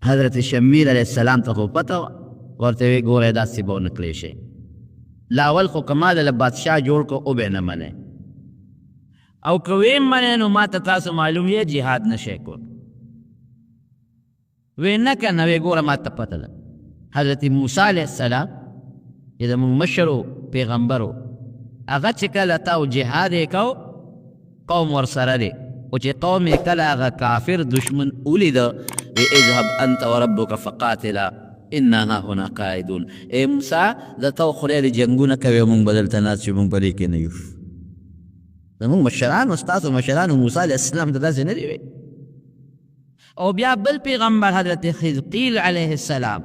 حضرت شمیر علیہ السلام ته خو پته وه، ورته وی ګوره داسې به ونه کړی شي. لا اول خو که ما دله بادشاه جوړ کړو او به یې نه منئ، او که ویې منئ نو ما ته تاسو معلوم یې جهاد نه شئ کولی. وی نه که نه، وی ګوره ما ته پته ده حضرت موسی علیہ السلام چې زموږ مشر و پیغمبر و، هغه چې کله تاو جهاد یې کو قوم ورسره دی، او چې قوم یې کله هغه کافر دشمن ولیده وی اذهب انت وربک فقاتلا انا هاهنا قاعدون. ای موسی د تو خدای د جنګونه کوي، مونږ به دلته ناست یو، مونږ په دې کې نه یو. زمونږ مشرانو ستاسو مشرانو موسی علیه السلام ته داسې نه دي وی. او بیا بل پیغمبر حضرت حزقیل علیه السلام،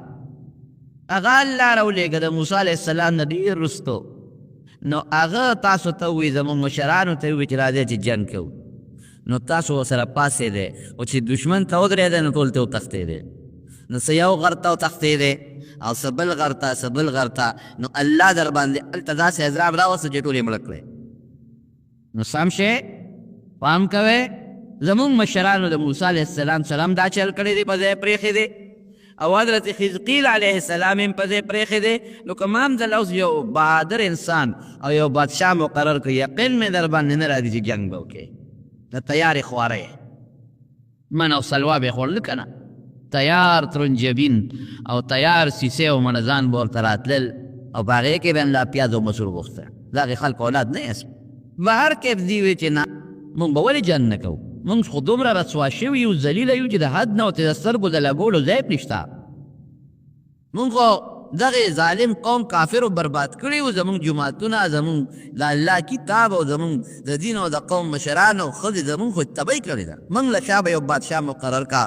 هغه الله راولېږه د موسی علیه السلام نه ډېر وروستو، نو هغه تاسو ته ووایي زمونږ مشرانو ته ووایي چې راځئ چې جنګ کوو. نو تاسو ورسره پاڅېدی او چې دشمن ته ودرېدی نو ټول ته وتښتېدی، نو څه یو غر ته وتښتېدی او څه بل غر ته څه بل غر ته، نو الله در باندې هلته داسې عذاب راوسته چې ټول یې مړه کړی. نو سم شی پام کوئ، زمونږ مشرانو د موسی علیه السلام دا چل کړی دی، په ځای پرېښی دی، او حضرت حزقیل علیه السلام هم په ځای پرېښی دی. نو که ما هم دله اوس یو بهادر انسان او یو بادشاه مقرر کړي، یقین مې در باندې نه راځي چې جنګ به وکړې. د تیارې خواره من او سلوا به یې خوړل که نه، تیار ترنجبین او تیار سیسې او منځان به ورته راتلل، او په هغې کې به یې لا پیاز او مسور غوښته. د هغې خلکو اولاد نه یاست. به هر کیف دي وی چې نه مونږ به ولې جنګ نه کوو، مونږ خو دومره رسوا شوي یو، ذلیله یو چې د حد نه ورته د سترګو د لګولو ځای پرې شته. مونږ خو دغې ظالم قوم کافرو برباد کړي وو، زمونږ جوماتونه، زمونږ د الله کتاب او زمونږ د دین او د قوم مشران او ښځې زمونږ خو تبۍ کړې ده. مونږ له شا به یو بادشاه مقرر کا،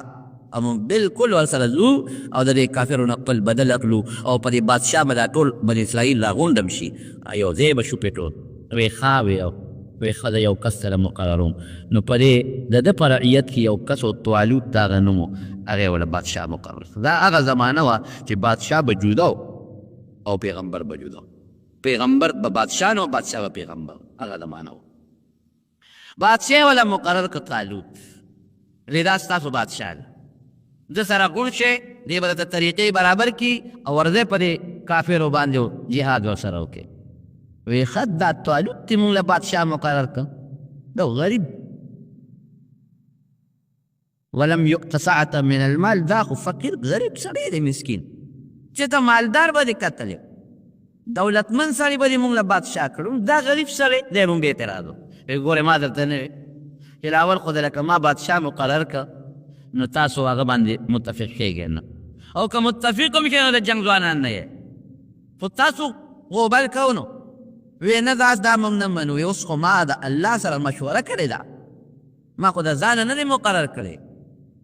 او مونږ بلکل ورسره ځو او د دې کافرو نه خپل بدل اخلو، او په دې بادشاه به دا ټول بني اسرائیل راغونډم شي، یو ځای به شو پې ټول. وی ښه وی ښه د یو کس سره مقرروم. نو په دې د ده په رعیت کې یو کس و طالوت د هغه نوم و، هغې وله بادشاه مقرر. دا هغه زمانه وه چې بادشاه به جدا او پیغمبر به جدا، پیغمبر به بادشاه نه و، بادشاه به پیغمبر. هغه زمانه وه. بادشاه وله مقرر که طالوت، وی دا ستاسو بادشاه دی، ده سره ګوڼ شئ، دې به درته طریقې برابر کړي او ورځئ په دې کافرو باندې جهاد ورسره وکړئ. وی خد دا طالوت تی مونږ له بادشاه مقرر کړ، دا غریب ولم یؤت سعة من المال، دا خو فقیر غریب سړی دی مسکین، چې ته مالدار به دې کتلی، دولتمن سړی به دې مونږ له بادشاه کړو، دا غریب سړی دی. مونږ به اعتراض وکړو، ګورې ما درته نه وی چې اول خو د لکه ما بادشاه مقرر کړ، نو تاسو هغه باندې متفق کېږئ نه، او که متفق هم شئ نو د جنګ ځوانان نه یې، خو تاسو غوبل کوو نو. وی نه دا مونږ نه منو. وی اوس خو ما د الله سره مشوره کړې ده، ما خو د ځانه نه دی مقرر کړی،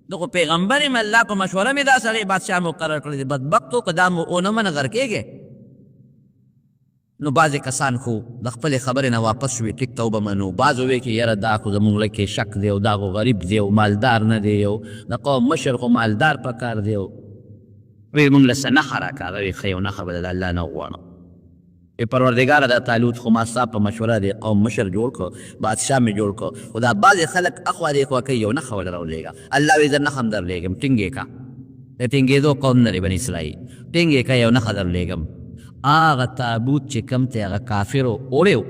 د خو پیغمبر یم، الله په مشوره مې دا سړی بادشاه مقرر کړی دی. بدبختو که دا مو ونه منه غر کېږې. نو بعضې کسان خو د خپلې خبرې نه واپس شوي، ټیک ته وبه منو. بعض ووی چې یاره دا خو زمونږ لکې شک دی، او دا خو غریب دی او مالدار نه دی، او د قوم مشر خو مالدار پکار دی. وی مونږ له څه نښه راکاږه. وی ښه یو نښه به د الله نه وغواړم. پروردګاره دا طالوت خو ما ستا په مشوره دی قوم مشر جوړ کړو، بادشاه مې جوړ کړو، خو دا بعضې خلک اخوا دې خوا کوي، یو نښه ول راولېږه. الله وی زه نښه هم درلېږم، ټینګې کا، د ټینګېدو قوم نه دی بني اسرائیل، ټینګې کا یو نښه درلېږم. هغه تابوت چې کوم دی هغه کافرو وړی و،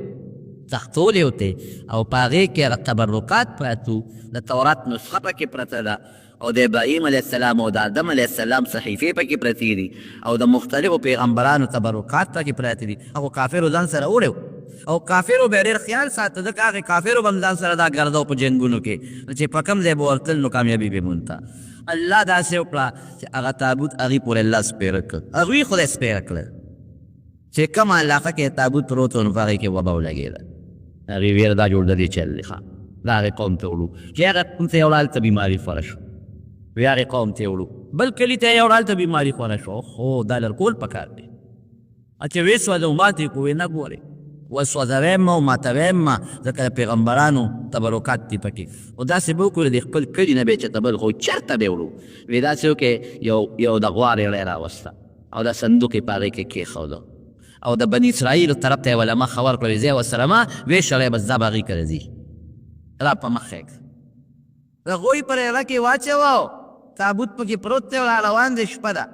تختولی و تی، او په هغې کې هغه تبرکات پراته وو، د تورات نسخه پکې پرته ده، او د ابراهیم علیه السلام او د آدم علیه السلام صحیفې پکې پرتې دي، او د مختلفو پیغمبرانو تبرکات پکې پراته دي. هغو کافرو ځان سره وړی او کافرو به ډېر خیال ساته، ځکه هغې کافرو به هم ځان سره دا ګرځو په جنګونو کې، چې په کوم ځای به ورتل نو کامیابي به مونته. الله داسې وکړه چې هغه تابوت هغې پورې الله سپېره کړ، هغوی خدای سپېره کړل، چې کومه علاقه کې تابوت پروت و نو په هغې کې وبه ولګېده. هغې ویره دا جوړ د دې چل دی ښه، دا هغې قوم ته وړو، چې هغه قوم ته یو هلته بیماري خوره شو، وی هغې قوم ته یې وړو، بل کلي ته یې یوړه هلته بیماري خوره شو. خو دا لرکول پکار دی، چې ویې سوځو ماتې کړو، ویې نه ګورې وسوځویم او ماتویم، ځکه د پیغمبرانو تبرکات دي پکې. او داسې به وکړو د خپل کلي نه به یې چېرته بل خو چېرته به یې وړو. وی داسې وکړې یو د غوا ریړی راوسته او دا صندوق یې په هغې کې کېښوده، او د بني اسرائیلو طرف ته یې وله مخه ورکړه، وی ځای ورسره ما وی شړی بس دا به هغې کره ځي، را په مخ یې کړه، د هغوی په ریړه کې واچوه، تابوت پکې پروت دی او روان دی شپه ده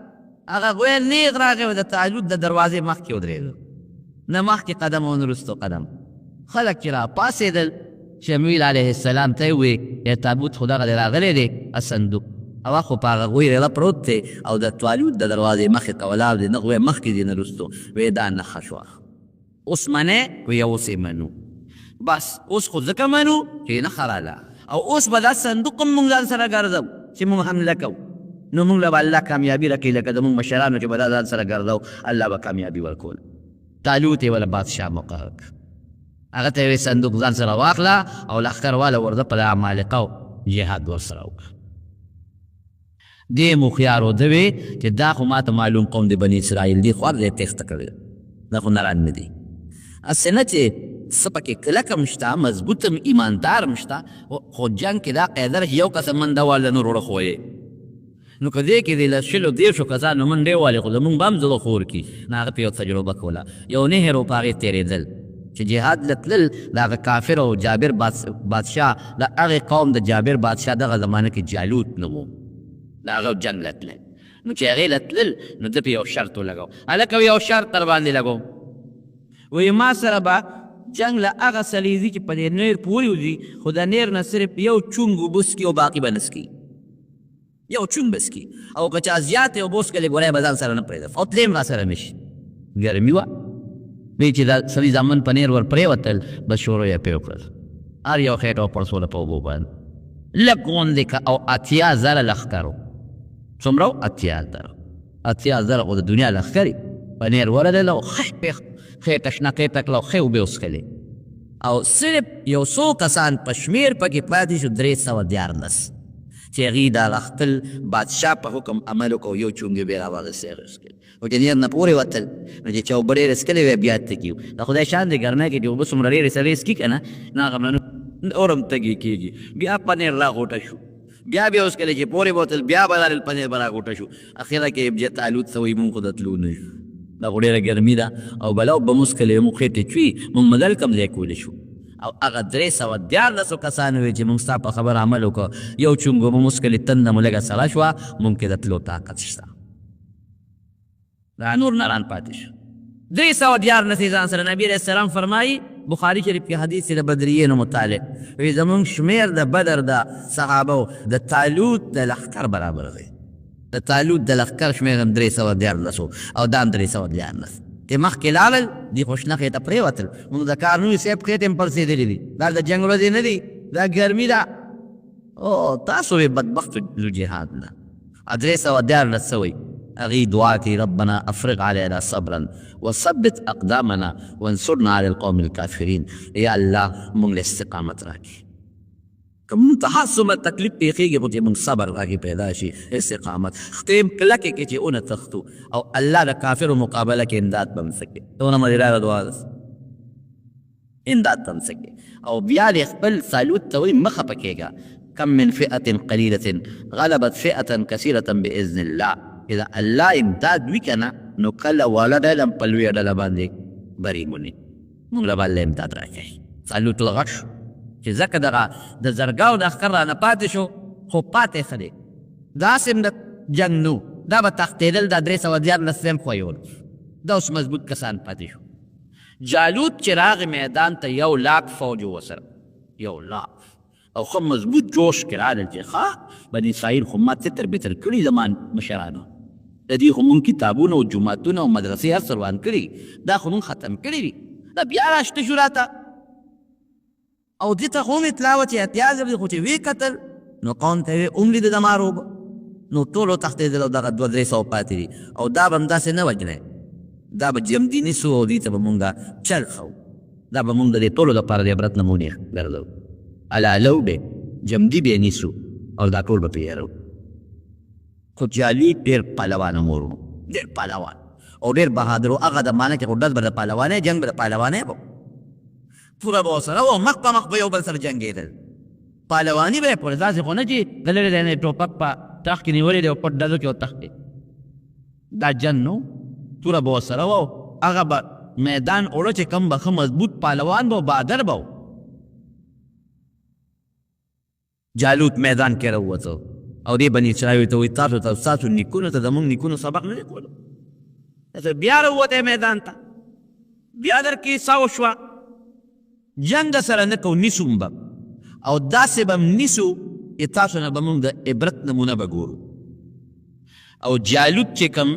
هغه غوی نیغ راغی او د تاجود د دروازې مخکې ودرېده نه مخکې قدم او نه وروستو قدم خلک چې راپاڅېدل شمویل علیه السلام ته یې وویې یا تابوت خو دغه دی راغلی دی صندوق هغه خو په هغه غوی ریله پروت دی او د توالوت د دروازې مخې ته ولاړ دی نه غوی مخکې دی نه وروستو ویې دا نښه شوه اوس منې وی اوس یې منو بس اوس خو ځکه منو چې نښه راله او اوس به دا صندوق هم مونږ ځان سره ګرځو چې مونږ حمله کوو نو مونږ له به الله کامیابي راکوي لکه زمونږ مشرانو چې به دا ځان سره ګرځو الله به کامیابي ورکول طالوت یې وله بادشاه مقرر کړ هغه ته یې صندوق ځان سره واخله او لښکر واله ورده په د عمالقه جهاد ورسره وکړه دې مخیار وده وې چې دا خو ماته معلوم قوم د بني اسرائیل دی خو هر ځای تېښته کړې دا خو نران نه دي هسې نه چې څه پکې کلک هم شته مضبوط هم ایماندار هم شته خو جنګ کې دا قاعده یو کس منډه واله نور وړه نو که دې کې د له شلو دېرشو کسانو منډې والې خو زمونږ به هم زړه خور کړي نه هغه پې یو تجربه کوله یو نهر و په هغې تېرېدل چې جهاد له تلل د هغه کافر او جابر بادشاه د هغې قوم د جابر بادشاه دغه زمانه کې جالوت نه و د هغه جنګ له تلل نو چې هغې له تلل نو ده پې یو شرط ولګو هلکه یو شرط در باندې لګو وایي ما سره به جنګ له هغه سړي ځي چې په دې نیر پورې وځي خو د نیر نه صرف یو چونګ اوبه څکي او باقي به نه څکي یو چونګ به څکي او که چا زیاتې اوبه وڅکلې ګولی به ځان سره نه پرېږده او تلې هم را سره نه شي ګرمي وه وی چې دا سړي زامن په نیر ور پرېوتل بس شروع یې پرې وکړل هر یو خېټه وپړسوله په اوبو باندې لږ غوندې او اتیا زره لښکر و څومره و اتیا زره خو د دنیا لښکر په نیر ورغلل او خېټه شنه خېټه کړه او ښې اوبې وڅښلې او صرف یو څو کسان په شمېر پکې پاتې شو 314 چې هغوی دا خپل بادشاه په حکم عمل وکړو یو چونګ یې بیا راواغېستی هغې وڅښلې او چې نیر نه پورې وتل نو چې چا اوبه ډېرې څښلې وی بیا تږي د خدای شان دی ګرمۍ کې چې اوبه څومره ډېرې سړی څکي که نه نو هغه اور هم تږي کېږي بیا پنیر راغوټه شو بیا وڅښلې چې پورې بوتل بیا به رالل پنیر به راغوټه شو اخره کې طالوت ته وایي مونږ خو د تلو نه شو دا خو ډېره ګرمي ده او بلا به مو څښلې مونږ خېټې چوي مونږ مدل کم ځای کولی شو او هغه 314 کسان وی چې مونږ ستا په خبر عمل وکړو یو چونګ به مو څښلې تنده مو لږه سړه شوه مونږ کې د تلو طاقت شته دا نور نران پاتې شو 314 ځان سره نبي علیه السلام فرمایي بخاري شریف کې حدیث د بدریینو متعلق وی زمونږ شمېر د بدر د صحابو د طالوت د لښکر برابر دی د طالوت د لښکر شمېر هم 314 او دا هم 314 چې مخکې لاړل دي خو شنه خېټه پرېوتل مونږ د کارنوي صاحب خېټې هم پړسېدلې دي دا د جنګ ورځې نه دي دا ګرمي ده او تاسو یې بدبختو جهاد نه 314 څه وایي هغې دعا کوي ربنا افرغ علینا صبرا وثبت اقدامنا وانصرنا على القوم الكافرین یا الله مونږ له استقامت راکړي که مونږ ته هر څومره تکلیف پېښېږي خو چې مونږ صبر راکړي پیدا شي استقامت ختیم کلکې کې چې اونه تښتو او الله د کافرو مقابله کې امداد به هم څه کوي دونه مدیراره دعا ده امداد به هم څه کوي او بیا دې خپل طالوت ته وایي مخه پکېږه کم من فئة قلیلة غلبت فئة کثیرة بإذن الله اذا الله امداد وي که نه نو کله واړه ډله هم په لویه ډله باندې بري مونې مونږ له به الله امداد راکوي طالوت غټ شو چې ځکه دغه د زرګاو د اخکر رانه پاتې شو خو پاتې ښه دی داسې هم د جنګ نو دا به تښتېدل دا 314 هم خویول دا اوس مضبوط کسان پاتې شو جالوت چې راغی میدان ته 100,000 فوج و ورسره 100,000 او خو مضبوط جوش کې راغلل چې ښه بني اسرائیل خو ما تتر بتر کړي زمان مشرانو د دې خو مونږ کتابونه او جوماتونه او مدرسې هر څه روان کړي دا خو مونږ ختم کړي دي دا بیا راشته شو راته او دې ته خو مې اطلاع وه چې احتیاط دی خو چې ویې کتل نو قوم ته یې ولیده د ماروب نو ټولو تښتېدل او دغه 200-300 پاتې دي او دا به هم داسې نه وجنی دا به جمدي نیسو او دې ته به مونږ چل ښو دا به مونږ د دې ټولو لپاره د عبرت نمونې ګرځو علالو به جمدي به نیسو او دا ټول به پې هېرو خو جالي ډېر پهلوان مور و ډېر پهلوان او ډېر بهادر و هغه زمانه کې خو ډز به د پهلوانۍ جنګ به د پهلوانۍ به توره به ورسره و مخ په مخ به یو بل سره جنګېدل پهلواني به یې پورې داسې خو نه چې دلرې دی ټوپک په تخت کې نیولې دی او پټ ډزو کې وتښتې دا جنګ نو توره به ورسره و هغه به میدان اوړه چې کم به ښه مضبوط پهلوان به و بهادر به و جالوت میدان کې راووته او دې بني اسرائیل ته وایي تاسو ته ستاسو نیکونو ته زموږ نیکونو سبق نه دی کولو. بیا راووتی میدان ته، بیا در کې سا وشوه، جنګ سره نه کوو، نیسو به او داسې به نیسو چې تاسو نه به موږ د عبرت نمونه به ګورو. او جالوت چې کوم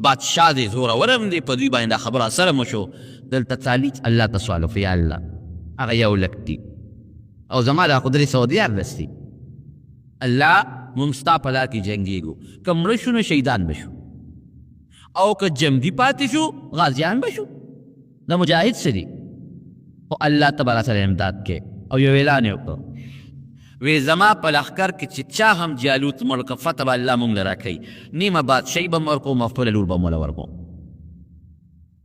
بادشاه دی زورور هم دی، په دوی باندې دا خبره سره مشو. دلته تعالی الله ته سوال وکړو یا الله هغه یو لک دي او زما دا خو درې سوه دیارلس دي، الله موږ ستا په لار کې جنګېږو، که مړه شو نو شهیدان به شو او که جمدي پاتې شو غازیان به شو. د مجاهد څه دي؟ خو الله ته به راسره امداد کې. او یو اعلان یې وکړو، وی زما په لښکر کې چې چا هم جالوت مړ که فتح به الله موږ له راکوي، نیمه بادشاهي به م ورکوم او خپله لور به م وله ورکوم،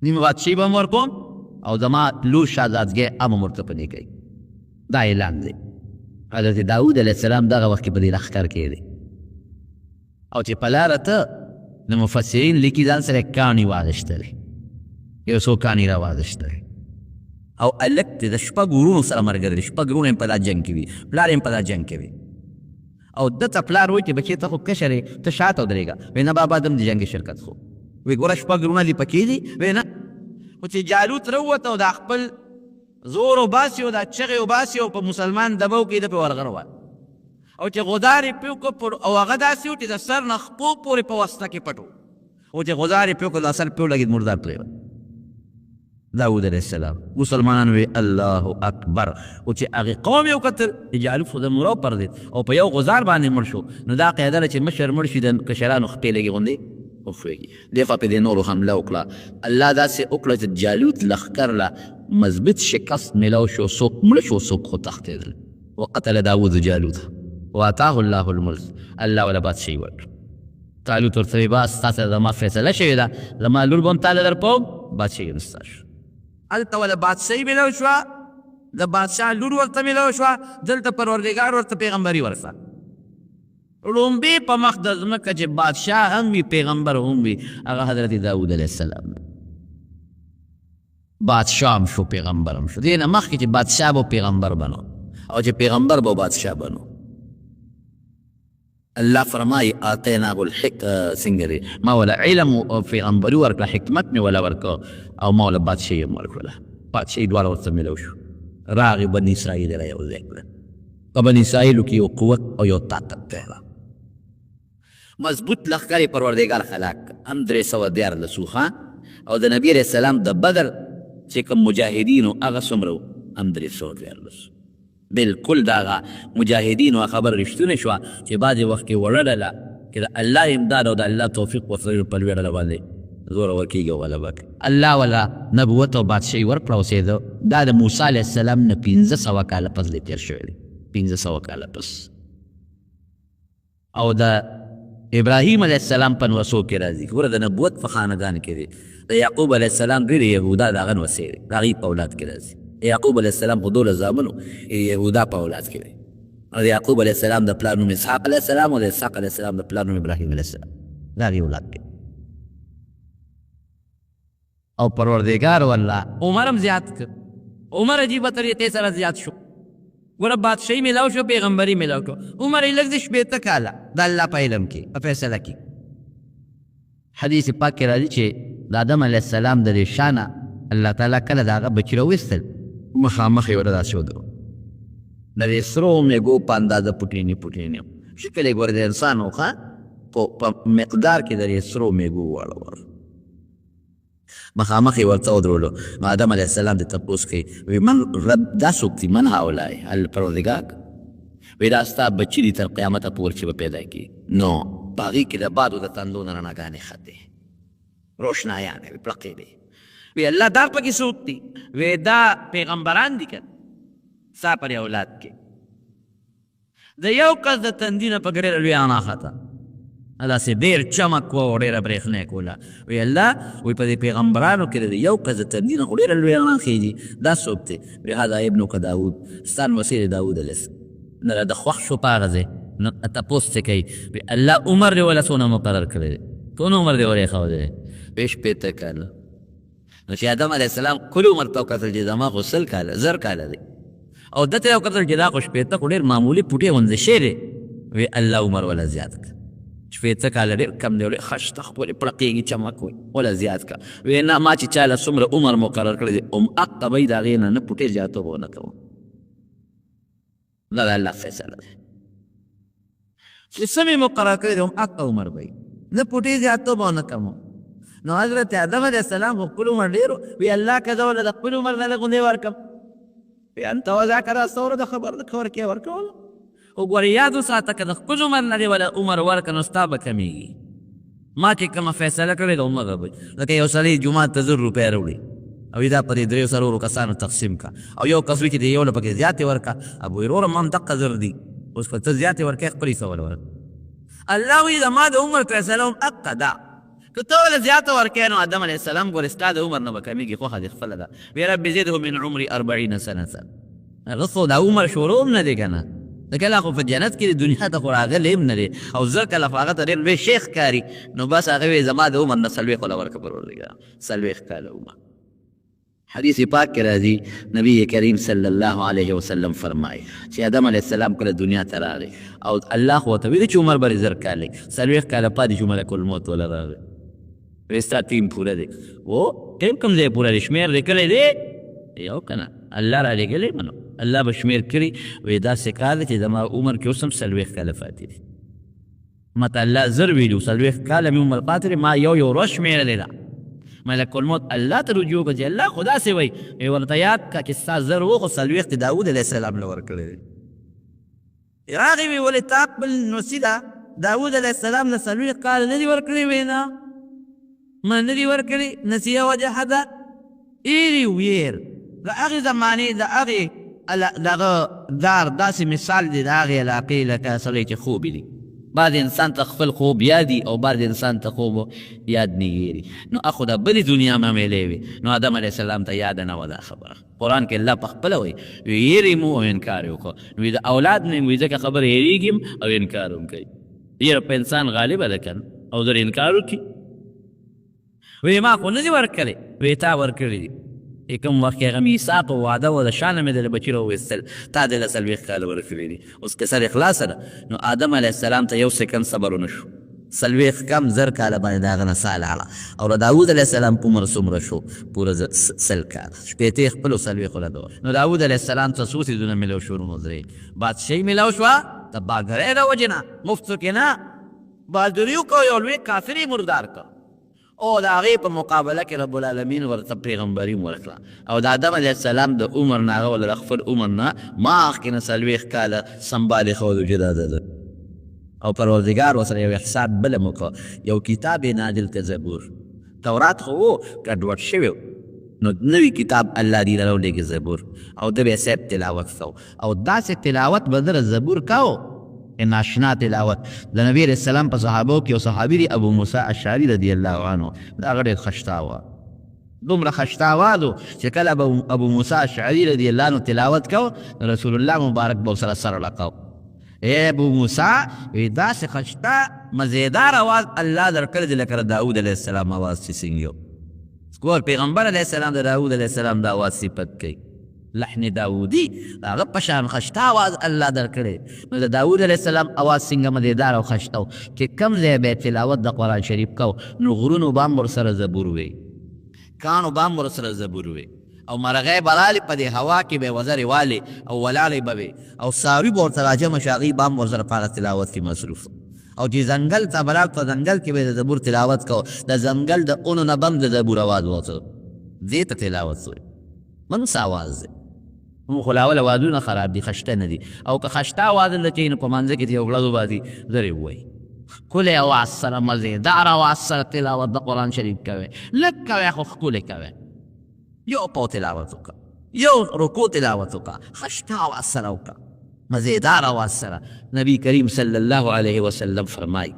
نیمه بادشاهي به م ورکوم او زما لور شهزادګۍ هم ورته په دې کوي. دا اعلان دی. حضرت داود علیه السلام دغه وخت کې په دې لښکر کې دی او چې په لاره ته د مفسرین لیکي ځان سره کاڼي واغېښتلی، یو څو کاڼي را واغېښتلی او هلک دی د شپږ ورونو سره ملګری دی، شپږ ورونه یې په دا جنګ کې وي، پلار یې په دا جنګ کې وي. او ده ته پلار وایي چې بچې ته خو کشر یې، ته شاته ودرېږه. وایي نه بابا دم د جنګ شرکت خو. وایي ګوره شپږ ورونه دې پکې دي. وایي نه. خو چې جالوت راووته او دا خپل زور وباسي او دا چغې وباسي او په مسلمان دبو کې ده پې ورغروه او چې غدار یې پې وکړو او هغه داسې و چې د سر نه خپو پورې په وسطه کې پټ و او چې غدار یې پې وکړو دا سر پې ولګېد مردار پرېوت. داود علیه السلام مسلمانانو وی الله اکبر. او چې هغې قوم یې وکتل چې جالوت خو د مرو پردېد او په یو غزار باندې مړ شو، نو دا قاعده ده چې مشر مړ شي د کشرانو خپې لږې غوندې وښویږي. دې خوا پې دې نورو حمله وکړه. الله داسې وکړه چې جالوت لښکر له مضبوط شکست میلاو شو، څوک مړه شو څوک خو تښتېدل. وقتل داود جالوت واتاه الله الملک، الله وله بادشاهي ورکړه. طالوت ورته وایي بس ستا سره زما فیصله شوې ده، زما لور به هم تاله در کوم، بادشاهي هم ستا شو. هلته وله بادشاهي میلاو شوه، د بادشاه لور ورته میلاو شوه، دلته پروردګار ورته پیغمبري ورکړه. لومبې په مخ د ځمکه چې بادشاه هم وي پیغمبر هم وي هغه حضرت داود علیه السلام. بادشاه هم شو پیغمبر هم شو. دې نه مخکې چې بادشاه به پیغمبر بنو او چې پیغمبر به بادشاه بنو. الله فرمایي آتیناه څنګه دی ما وله علم او پیغمبري ورکړه، حکمت مې وله ورکړه او ما وله بادشاهي هم ورکړله. بادشاهي دواړه ورته میلاو شو. راغې بني اسرائیل یې را یو ځای کړل. په بني اسرائیلو کې یو قوت او یو طاقت دی. مضبوط لښکر یې پروردګار خلاق هم 314 وو او د نبي علیه السلام د بدر چې کوم مجاهدینو هغه څومره وو هم 314. بالکل د هغه مجاهدینو خبر رښتونې شوه چې بعضې وخت کې وړلله چې د الله امداد او د الله توفیق ورسره په لوی ډله باندې زور ورکېږي او غلبه کوي. الله وله نبوت او بادشاهي ورکړه اوسېده. دا د موسی علیه السلام نه 1500 کاله پس دی تېر شوی دی، 1500 کاله پس. او د ابراهیم علیه السلام په نوسو کې راځي. ګوره د نبوت په خاندان کې دی. د یعقوب علیه السلام ډېرې یهودا د هغه نوسې دی، د هغې په اولاد کې راځي. یعقوب علیه السلام خو 12 زامن وو، یهودا په اولاد کې دی. او د یعقوب علیه السلام د پلار نوم اسحاق علیه السلام او د اسحاق علیه السلام د پلار نوم ابراهیم علیه السلام، د هغې اولاد کې. او پروردګار والله عمر هم زیات کړ. عمر عجیبه طریقې سره زیات شو. ګوره بادشاهي میلاو شو، پیغمبري میلاو شو. عمر یې لږ د 80 کاله د الله په علم کې په فیصله کې. حدیث پاک کې راځي چې د آدم علیه السلام د دې شانه الله تعالی کله د هغه بچي راویستل، مخامخ یې ورته داسې ودرو، د دې سرو میږو په اندازه پوټینې پوټینې شکل یې ګوره د انسان و په مقدار کې د دې سرو میږو واړه مخامخ یې ورته ودرولو. نو آدم علیه السلام د تپوس کوي وی من رب دا څوک دي؟ من هؤلاء الپروردګار. وی دا ستا بچي دي تر قیامته پورې چې به پیدا کړي. نو په هغې کې د بادو د تندو نه رڼاګانې ختې روشنایانې وي پړقې دي. وی الله دا پکې څوک دي؟ وی دا پیغمبران دي که ستا پر اولاد کې د یو کس د تندي نه په ډېره لویه رڼا خته داسې ډېر چمک و او ډېره برېښنا یې کوله. وی الله وی په دې پیغمبرانو کې د یو کس د تندي نه خو ډېره لویه رڼا خېږي، دا څوک دی؟ وی هذا ابنک داود، ستا نمسی دی داود علیه السلام. نه د خوښ شو په هغه ځای نو تپوس چې کوي وی الله عمر دې وله څونه مقرر کړی دی؟ څونه عمر دې ولې ښودی دی؟ وی 80 کاله. نو چې آدم علیه السلام کل عمر ته وکتل چې زما خو 100 کاله 1000 کاله دی او ده ته یې وکتل چې دا خو 80 خو ډېر معمولي پوټې غوندې شی دی وی الله عمر ولا زیات کړه شپېته کاله ډېر کم دی خشته خپلې پړقېږي چمک وي ولا زیات کړه وی نه ما چې چاله څومره عمر مقرر کړی دی حقه به یې د هغې نه نه پټې زیاتوب ونه کوم دا د الله فیصله دی چې څه مې مقرر کړی دی حقه عمر به یي نه پټې زیاتوب ونه کوم نو حضرت آدم علیه السلام خو خپل عمر ډېر وی الله که زه وله د خپل عمر نه لږ غوندې ورکړم وی انت وذاک راستوره د خبر د خبر کې ورکول وګورې یاد وساته که د خپل عمر نه دې وله عمر ورکړه نو ستا به کمیږي ما چې کومه فیصله کړې ده عمر به لکه یو سړی جومات ته 1000 روپۍ راوړي او دا پرې 3 کسانو تقسیم کا او یو کس وي چې د یو له پکې زیاتې ورکړه ابو وروره ما هم دقه 1000 دي اوس په ته زیاتې ورکړې خپلې څه وله ورکړه الله وایي زما د عمر فیصله هم حقه ده که ته وله زیاته ورکړې نو آدم علیه السلام ګورې ستا د عمر نه به کمیږي خوښه دې خپله ده وی رب زده من عمري 40 سنه هغه خو د عمر شروع هم نه دی که نه لکه لا خو په جنت کې د دنیا ته خو راغلی هم نه دی او زر کله خو هغه ته ډېر لوی شیخ ښکاري نو بس هغه وایي زما د عمر نه 40 وله ورکړه پروردګاره 40 کاله عمر حدیث پاک کې راځي نبی کریم صلی الله علیه وسلم فرمایي چې آدم علیه السلام کله دنیا ته راغی او الله خو ورته ویلي چې عمر به 1000 کاله 40 کاله پاتې شو ملک الموت وله راغی وایي ستا ټیم پوره دی و ټیم کوم ځای پوره دی شمېر دی کلی دی یو که نه الله را لېږلی منو الله به شمېر کړي وایي داسې کار دی چې زما عمر کې اوس هم 40 کاله پاتې دي ماته الله 1000 ویلي 40 کاله مې عمر پاتې دی ما یو ورځ شمېرلی ده ملک الموت الله ته رجوع کړه چې الله خو داسې وایي ورته یاد کړه چې ستا 1000 و خو 40 د داود علیه السلام له ورکړی دی راغی وی ولې تا خپل نوسي ده داود علیه السلام له 40 کاله نه دي ورکړي وی نه ما نه دي ورکړي نسیه وجهه ده ایري ویر د هغې زمانې د هغې دغه دار داسې مثال دی د هغې علاقې لکه سړی چې خوب دي بعض انسان ته خپل خوب یادي او بعض انسان ته خوب یاد نه یېري نو اخو د بلې دنیا معاملې وي نو آدم علیه السلام ته یاده نه وه دا خبره قرآن کې الله په خپله وایي یېرې مو او انکار یې وکړو نو د اولاد نه وي ځکه خبره یېرېږي او انکار هم کوي یېره په انسان غالبه ده که او در انکار وکړي وی ما خو نه دي ورکړی وی تا ورکړي دي کوم وخت کې هغه میثاق او وعده و د شانه مې د بچي راوویستل تا دې له 40 کاله ورکړي دي اوس که سر خلاصه ده نو آدم علیه السلام ته یو سکند صبر ونه شو 40 کم 1000 کاله باندې د هغه نه ساه لاړه او د داود علیه السلام په عمر څومره شو پوره 100 کاله شپېته یې خپلو 40 وله ده نو داود علیه السلام ته څو څیزونه میلاو شو نو درې بادشاهي میلاو شوه د باګرۍ د وجې نه مفتو کې نه بهادري وکړو یو لوی کافر یې مردار کړ او د هغې په مقابله کې رب العالمین ورته پیغمبري ورکړه او د آدم علیه السلام د عمر نه هغه ولله خپل عمر نه مخکې نه 40 کاله سنبالې ښودو چې دا ده او پروردګار ورسره یو احسان بله م وکړه یو کتاب یې نازل کړه زبور تورات خو و ګډوډ شوی نو نوی کتاب الله دې راولېږي زبور او ده به یې صاحب تلاوت کو او داسې تلاوت به ده زبور کو ناشنا تلاوت د نبی علیہ السلام په صحابو کې یو صحابي دی ابو موسی اشعري رضی الله عنه دا هغه ډېر خشتاوه دومره خشتاوه چې کله ابو موسی اشعري رضی الله عنه تلاوت کو رسول الله مبارک به ورسره سر لقو ای ابو موسی وی داسې خشته مزیدار اواز الله درکړی دی لکه داود علیه السلام اواز چې څنګه یو ګور پیغمبر علیه السلام د داود علیه السلام د اواز صفت کوي لحن داودی هغه په شان خشته اواز الله درکړی نو د داود علیه السلام اواز څنګه مزیدار او خشته و چې کوم ځای به تلاوت د قرآن شریف کو نو غرونو به هم ورسره زبور وی کاڼو به هم ورسره زبور وی او مرغۍ به رالې په دې هوا کې به یې وزرې والې او ولاړې به وې او څاروي به ورته راجمع شي هغوی به هم ورسره په هغه تلاوت کې مصروف او چې ځنګل ته به لاړ په ځنګل کې به د زبور تلاوت کو د ځنګل د اونو نه به هم د زبور اواز وته دې ته تلاوت وایي منس اواز دی خو لاول اوازونه خراب دي خشته نه دي او که خشته اواز لچې نو په منځه کې یو غلظ وباسي زرې ووایي ښکلی اواز سره مزېدار اواز سره تلاوت د قرآن شریف کوئ لږ کوئ خو ښکلی کوئ یو پاو تلاوت وکړه یو رکوع تلاوت وکړه خشته اواز سره وکړه مزېدار اواز سره نبی کریم صلی الله علیه وسلم فرمایي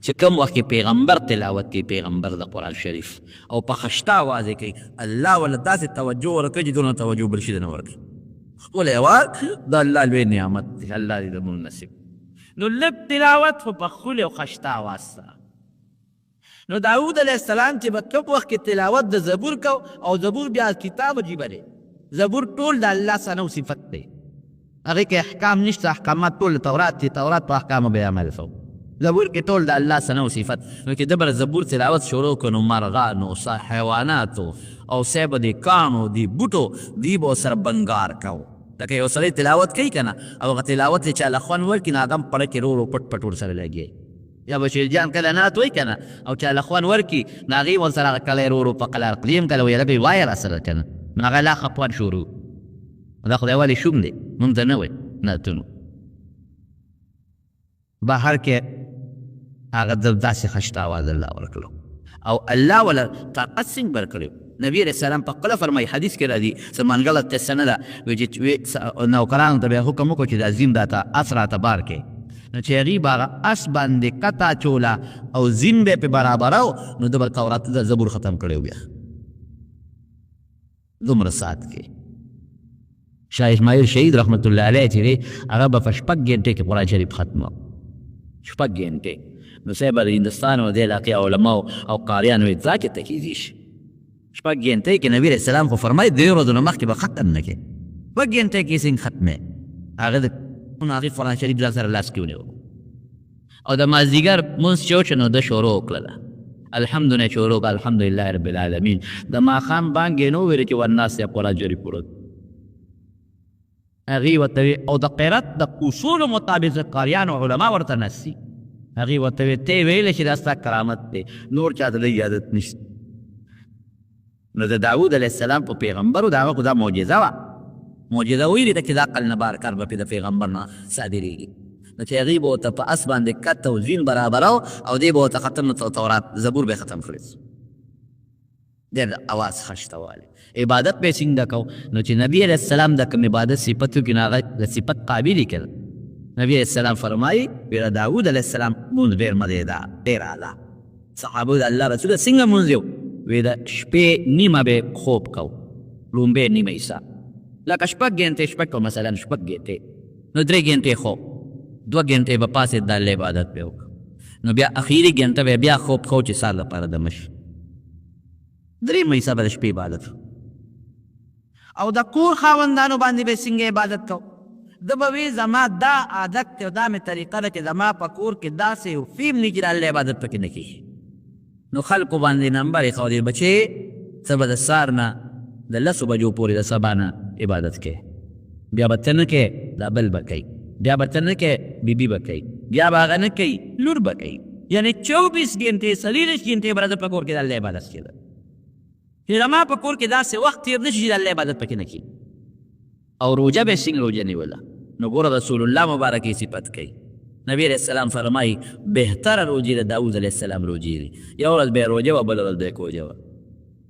چې کوم وخت کې پیغمبر تلاوت کوي پیغمبر د قرآن شریف او په خشته اواز یې کوي الله ورله داسې توجه ورکوي چې دونه توجه بل شي نه ورکوي ښکلی اواز د الله لوی نعمت دی الله دې زموږ نصیب نو لږ تلاوت خو په ښکلي او خشته اواز سره نو داود علیه السلام چې به کوم وخت کې تلاوت د زبور کو او زبور بیا کتاب عجیبه دی زبور ټول د الله ثنا او صفت دی هغې کې احکام نشته، احکامات ټول تورات دي، تورات په احکامو به عمل کوو. زبور کې ټول د الله ثنا او صفت. نو کې د بر زبور تلاوت شروع کړو نو مرغانو حیواناتو او سیب د کانو دی بوټو دی به سره بنګار کوو. لکه یو سړی تلاوت کوي که نه او هغه تلاوت یې چا له خوند ورکړي نو هغه هم پړه کې ورو ورو پټ پټ ورسره لګي. یا بشیر جان کله نعت وایي که نه او چا له خوند ورکړي نو هغې ورسره هغه کله یې ورو ورو په قلار کړي هم کله وایي لکه وایه راسره که نه نو هغه لا خفوان شروع. دا خدای ولې شوم دی موږ ته نه وایي نعتونو. بهر کې هغه داسې خشته اواز الله ورکړو او الله ولا طاقت څنګه ورکړو. نبی علیہ السلام په خپله فرمایي حدیث کې راځي سلمان غلط قصه نه ده چې نوکرانو ته به یې حکم وکړو چې دا زین راته اس راته بار کې نو چې هغې به هغه اس باندې قطع چوله او زین به یې پې برابرو نو ده به تورات د زبور ختم کړی بیا دومره ساعت کې. شاه اسماعیل شهید رحمت الله علیه چې دی هغه به په 6 ګنټې کې قرآن شریف ختمه 6 ګنټې. نو صاحب د هندوستان او د علاقې علماو او قاریانو یې ځا کې ته کېدی شي 6 ګنټې کې نبي علیه السلام خو فرمایي 2 ورځو نه مخکې به ختم نه کړې 6 ګنټې کې څنګه ختمې. هغه د هغې قرآن شریف ځان سره لاس کې ونیو او د مازدیګر لمونځ چې وشو نو ده شروع وکړله الحمد نه شروع کړه الحمدلله رب العالمین. د ماښام بانګ یې نو ویلې چې والناس یې قرآن شریف پروت هغې ورته او د قرت د اصولو مطابق قاریان او علما ورته نسي هغې ورته ویې ته یې ویلی چې دا ستا کرامت دی نور چا ته لږ عادت نشته. نو د داود علیه السلام په پیغمبرو د هغه خو دا معجزه وه معجزه ویلې ده چې دا عقل نه بار کار به پې د پیغمبر نه صادرېږي. نو چې هغې به ورته په اس باندې کت او زین برابرو او دې به ورته ختم تورات زبور به یې ختم کړی ډېر اواز خشته والی. عبادت به یې څنګه کوو نو چې نبي علیه السلام د کوم عبادت صفتو کې نو هغه د صفت قابل یې کړه. نبی علیه السلام فرمایي ویله داود علیه السلام مونځ ډېر مزېدار ډېر اعلی. صحابو د الله رسوله څنګه مونځ یو وی د شپې نیمه به خوب کوو لومبې نیمه حصه لکه 6 ګنټې شپږ مثلا 6 ګنټې نو 3 ګنټې خوب 2 ګنټې به پاسې د الله عبادت به وکړو نو بیا اخیري ګنټه به بیا خوب کوو چې سهار لپاره دمه شي 3 حصه به د شپې عبادت او د کور خاوندانو باندې به څنګه عبادت کوو. ده به وی زما دا عادت دی او دا مې طریقه ده چې زما په کور کې داسې یو فیم نه چې د الله عبادت پکې نه کېږي. نو خلکو باندې نمبر یې ښودی بچې ته به د سهار نه د 10 بجو پورې د سبا نه عبادت کوې بیا به ته نه کوې دا بل به کوي بیا به ته نه کوې بیبي به کوي بیا به هغه نه کوي لور به کوي یعنې 24 ګنټې 40 ګنټې به د په کور کې د الله عبادت کېده چې زما په کور کې داسې وخت تېر نه شي چې د الله عبادت پکې نه کېږي. او روجه به څنګه روجه نیوله نو ګوره رسول الله مبارک یې صفت کوي. نبی علیہ السلام فرمایي بهتره روجې د داود علیه السلام روجې دي. یو ورځ به یې روجه وه بله ورځ به یې کوجه وه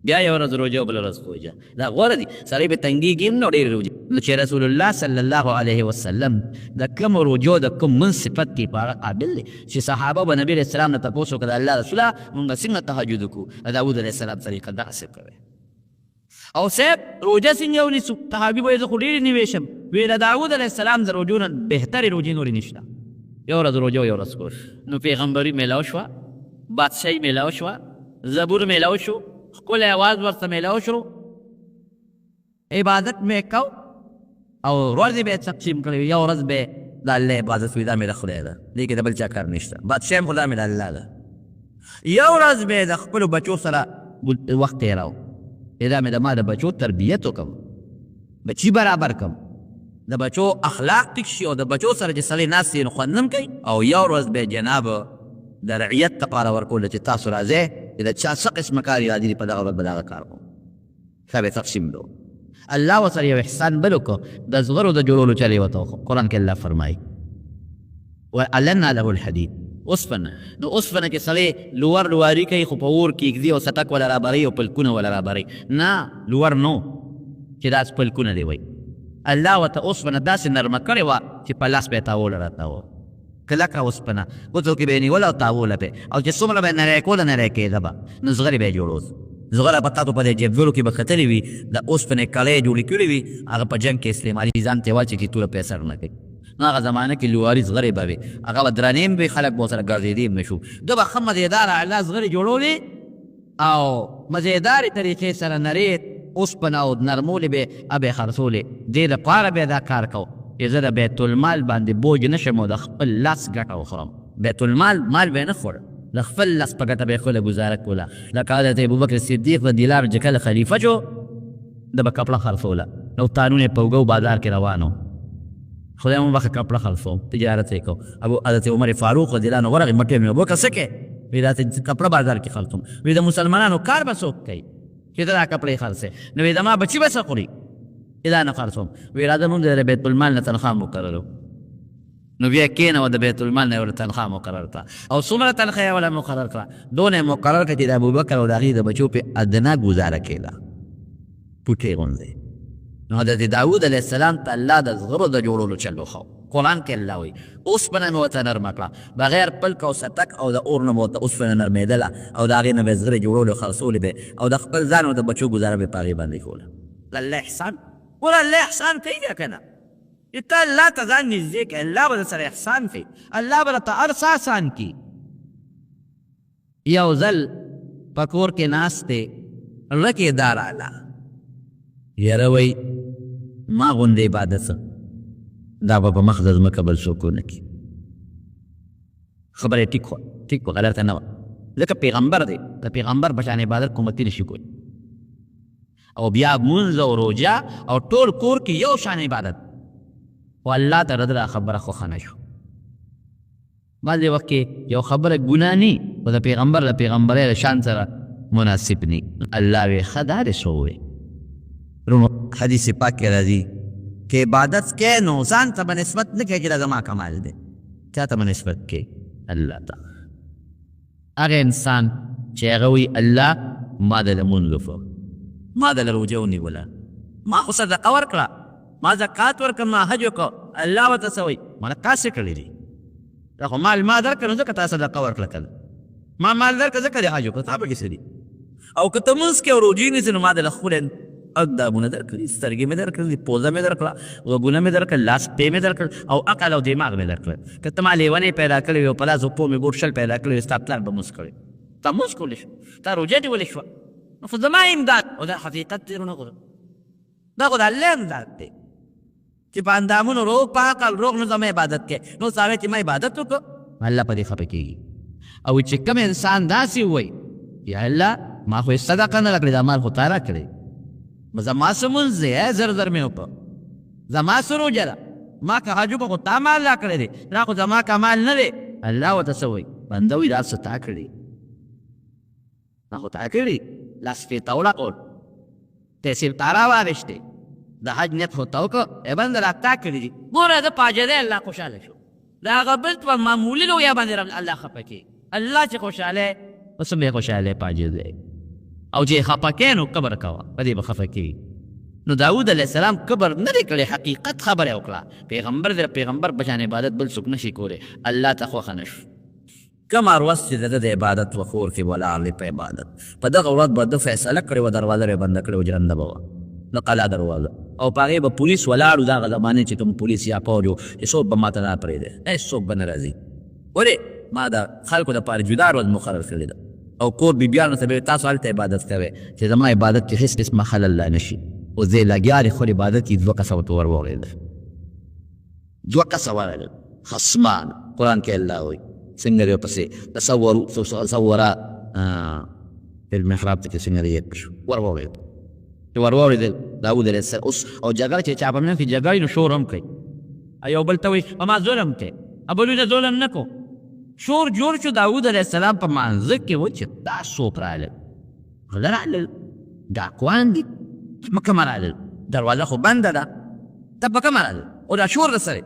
بیا یو ورځ روجه وه بله ورځ کوجه دا غوره دي. سړی به تنګېږي هم نو ډېرې روجې نو چې رسول الله صلی الله علیه وسلم د کومو روجو د کوم منځ صفت کې په هغه قابل دی چې صحابه به نبي علیه السلام نه تپوس وکړه د الله رسوله مونږ څنګه تهجد وکړو د داود علیه السلام طریقه دغسې کوئ او صاحب روجه څنګه ونیسو صحابي به یې زه خو ډېرې نیوې شم وی د داود علیه السلام د روجو نه بهترې روجې نورې نشته. یو ورځ روجه یو ورځ کور نو پیغمبري میلاو شوه بادشاهي میلاو شوه زبور میلاو شو ښکلی اواز ورته میلاو شو عبادت مې کو او ورځې به یې تقسیم کړی یو ورځ به د الله عبادت وي دا مې د خدای ده دې کې د بل چا کار نشته بادشاه هم خو دا مې د الله ده. یو ورځ به یې د خپلو بچو سره وخت تېراو دا مې د ما د بچو تربیت وکړم بچي برابر کړم د بچو اخلاق ټیک شي او د بچو سره چې سړی ناست یې نو خوند هم کوي او یو ورځ به جناب د رعیت دپاره ورکول چې تاسو راځئ چې د چا څه قسمه کار یې راځي په دغه ورځ به دغه کار کوم ښه به تقسیم دو. الله ورسره یو احسان بل وکړو د زغرو د جوړولو چل یې ورته وکړو قرآن کې الله فرمایي وألنا له الحدید اوسپنه نو اوسپنه کې سړی لوړ لواري کوي خو په اور کې ږدي او څټک ولا رابروي او پلکونه ولا رابروي نه لوړ نو چې داس پلکونه دی وایي الله ورته اوسپنه داسې نرمه کړې وه چې په لاس به یې تاوله راتاوه کلکه اوسپنه ګوتو کې به یې نیوله او تاوله به او چې څومره به یې نری کوله نری کېده به نو زغرې به یې جوړوس زغره په تاسو په دې جیبګرو کې به ختلې وي د اوسپنې کړۍ جوړې کړې وي هغه په جنګ کې استعمالي ځان ته واچي چې توره په اثر نه کوي نو هغه زمانه کې لواري زغرې به وي هغه به درنې هم وي خلک به ورسره ګرځېدي هم نه شو ده به ښه مزېداره اعلی زغرې جوړولې او مزېدارې طریقې سره نرې اوسپنه او نرمولې به به یې خرڅولې دې دپاره به یې دا کار کو چې زه د بیت المال باندې بوج نه شم او د خپل لاس ګټه وخورم. بیت المال مال به یې نه خوړه، د خپل لاس په ګټه به یې خپله ګزاره کوله. لکه حضرت ابوبکر صدیق رضی الله عنه چې کله خلیفه شو د به کپړه خرڅوله، نو تانون یې په اوږه بازار کې روان و، خدای مو بخښه کپړه خرڅوم، تجارت یې کو. حضرت عمر فاروق رضی الله عنه ورغی مټې مې ابوبکر څه کوې؟ وایي داسې کپړه بازار کې خرڅوم. وایي د مسلمانانو کار به څوک کوي چې ته دا کپړې خرڅې؟ نو وایي زما بچي به څه خوري چې دا نه خرڅوم؟ وایي راځه مونږ د بیت المال نه تنخواه مقررو. نو بیا کېنوه د بیت المال نه یې ورته تنخواه مقرر کړه، او څومره تنخواه یې وله مقرر کړه؟ دونه یې مقرر کړه چې د ابوبکر او د هغې د بچو پې ادنا ګزاره کېده، پوټې غوندې. نو حضرت داود علیه السلام ته الله د زغرو د جوړولو چل وښو. قرآن کې الله وایي اوسپنه مې ورته نرمه کړه، بغیر پلک او ستک او د اور نه مې ورته اوسپنه نرمېدله، او د هغې نه به یې زغرې جوړولې او خرڅولې به، او د خپل ځان او د بچو ګزاره به یې په هغې باندې کوله. د الله احسان ګوره، الله احسان کوي که نه؟ چې ته الله ته ځان نږدې کړې، الله به در سره احسان کوي، الله به درته هر څه آسان کړي. یو ځل په کور کې ناست دی، رکې دا راله، یاره وایي ما غوندې عبادت څه دا به په مخ د ځمکه بل څوک ونه کړي. خبره یې ټیک وه، غلطه نه وه، ځکه پیغمبر دی، د پیغمبر په شان عبادت کومتی نشي کولی. او بیا مونځ او روژه او ټول کور کې یو شان عبادت، خو الله ته رد دا خبره خوښه نه شو. بعضې وخت کې یو خبره ګناه نه، خو د پیغمبر د پیغمبرۍ د شان سره مناسب نه. الله وی ښه دا دې څه ووایې. حدیث پاک کې راځي کہ عبادت کې نو ځان ته به نسبت نه کوي چې دا زما کمال دی، چا ته به نسبت کوي؟ الله ته. هغه انسان چې هغه وایي الله ما دله لمونځ وکړ، ما دله روژه ونیوله، ما خو صدقه ورکړه، ما زکات ورکړه، ما حج وکړه، الله ورته څه وایي؟ ما نه کاسې کړی دي، دا خو مال ما درکړه نو ځکه تا صدقه ورکړه، کنه ما مال درکړه ځکه دې حج وکړه، تا پکې څه دي؟ او که ته مونځ کې او روژې نیسې نو ما دله خپله اقدامونه درکړي، سترګې مې درکړلې، پوزه مې درکړه، غوږونه مې درکړل، لاس پې مې درکړل، او عقل او دماغ مې درکړل. که ته ما لیونی پیدا کړی وي او په لاس او پو مې ګوټ شل پیدا کړی وي، ستا پلار به مونځ کړی، تا مونځ کولی شو، تا روژه نیولی شوه، نو خو زما امداد او دا حقیقت دی، دا خو د الله امداد دی چې په اندامونو روغ په عقل روغ نو زما عبادت کوې. نو ساوی چې ما عبادت وکړو، الله په دې خفه کېږي. او چې کوم انسان داسې ووایي یا الله ما خو یې صدقه نه راکړې، دا مال خو تا راکړی، زما څه مونځ دی زر زر مې وکړه، زما څه روژه ده، ما که حج وکړه خو تا مال راکړی دی، دا خو زما کمال نه دی. الله ورته څه وایي؟ بنده وایي دا څه تا کړي، دا خو تا کړي، لاس پې تا وړکول، پیسې تا راواخېستې، د حج نیت خو تا وکړه، ای بنده دا تا کړي دي. ګوره ده پاجه دی، الله خوشحاله شو. د هغه بل په معمولي رویه باندې الله خفه کړي. الله چې خوشحاله اوس هم یې خوشحاله پاجه دی، او چې خفه کې نو کبر کوه، په دې به خفه کېږي. نو داود علیه السلام کبر نه دی کړی، حقیقت خبره وکړه. پیغمبر دی، پیغمبر په شان عبادت بل څوک نشي کولی، الله ته خوښه نه شو. کم هر ورځ چې د ده د عبادت و کور کې ولاړ دی په عبادت، په دغه ورځ به ده فیصله کړې وه، دروازه به یې بنده کړې وه، جرنده به وه، د قلا دروازه، او په هغې به پولیس ولاړ و، د هغه زمانې چې کوم پولیس یا پوج و، چې څوک به ما ته نه پرېږدي، هېڅوک به نه راځي. ولې ما د خلکو دپاره جدا ورځ مقرر کړې ده، او کور بیبیانو ته به تاسو هلته عبادت کوئ، چې زما عبادت کې هېڅ قسمه خلل لا نه شي. اوس دی لګیا دی خپل عبادت کې 2 کسه ورته ورغړېدل، 2 کسه ورغړېدل خصمان. قرآن کې الله وایي څنګه دی ورپسې تصورا په المحراب ته کې څنګه دی شو ورغړېدل، چې ورغړېدل داود علیه السلام. اوس او جګړه چې چا په منځ کې جګړې نو شور هم کوي، یو بل ته وایي ما ظلم کوي، بلونه ظلم نه کو. شور جوړ شو داود علیه السلام په منځ کې و چې دا څوک رالل، غله رالل، ډاکوان دي، په کومه رالل؟ دروازه خو بنده ده، ته په کومه رالل؟ او دا شور در سره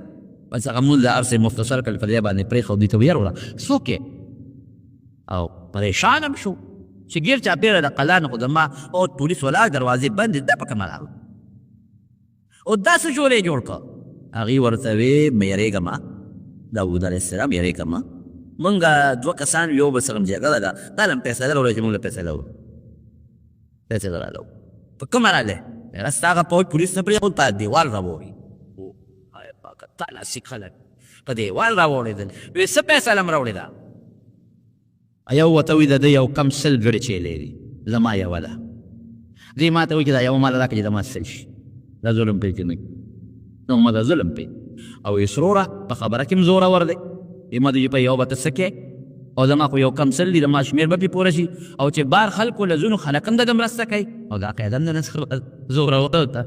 بس هغه مونځ د هر څه مختصر کړل، په دې باندې پرېښودی ته ویې وړه څوک یې؟ او پریشان هم شو چې ګیر چاپېره د قلا نه خو زما او پولیس ولاړ، دروازې بندې، دا په کومه راغله؟ او داسې شور یې جوړ کړه. هغې ورته وې مه یېرېږه، داود علیه السلام یېرېږه، مونږ 2 کسان یو بل سره جګړه ده، تا له هم فیصله راوړی چې مونږ له فیصله وکړو، فیصله راوړو. په کومه راغلی؟ یاره ستا هغه پوج پولیس نه پرېښود، په دیوال راوړي، خدای پاکه تا ناسک خلک په دیوال راوړېدل. وایي څه فیصله م راوړې ده؟ یو ورته وایي د ده یو کم 100 ګړې چیلې دي، زما یوه ده. دې ما ته وایي چې دا یوه ماله راکړه چې زما 100 شي، دا ظلم پرې کې نه نو ما دا ظلم پرې او اسروره په خبره کې م زورور دی ما دوی په یو به ته څه کې او زما خو یو کم سل دي د ما شمېر به پرې پوره شي او چې بار خلکو له ځینو خلک هم دغه مرسته کوي او دا قاعده هم د نس زورور ته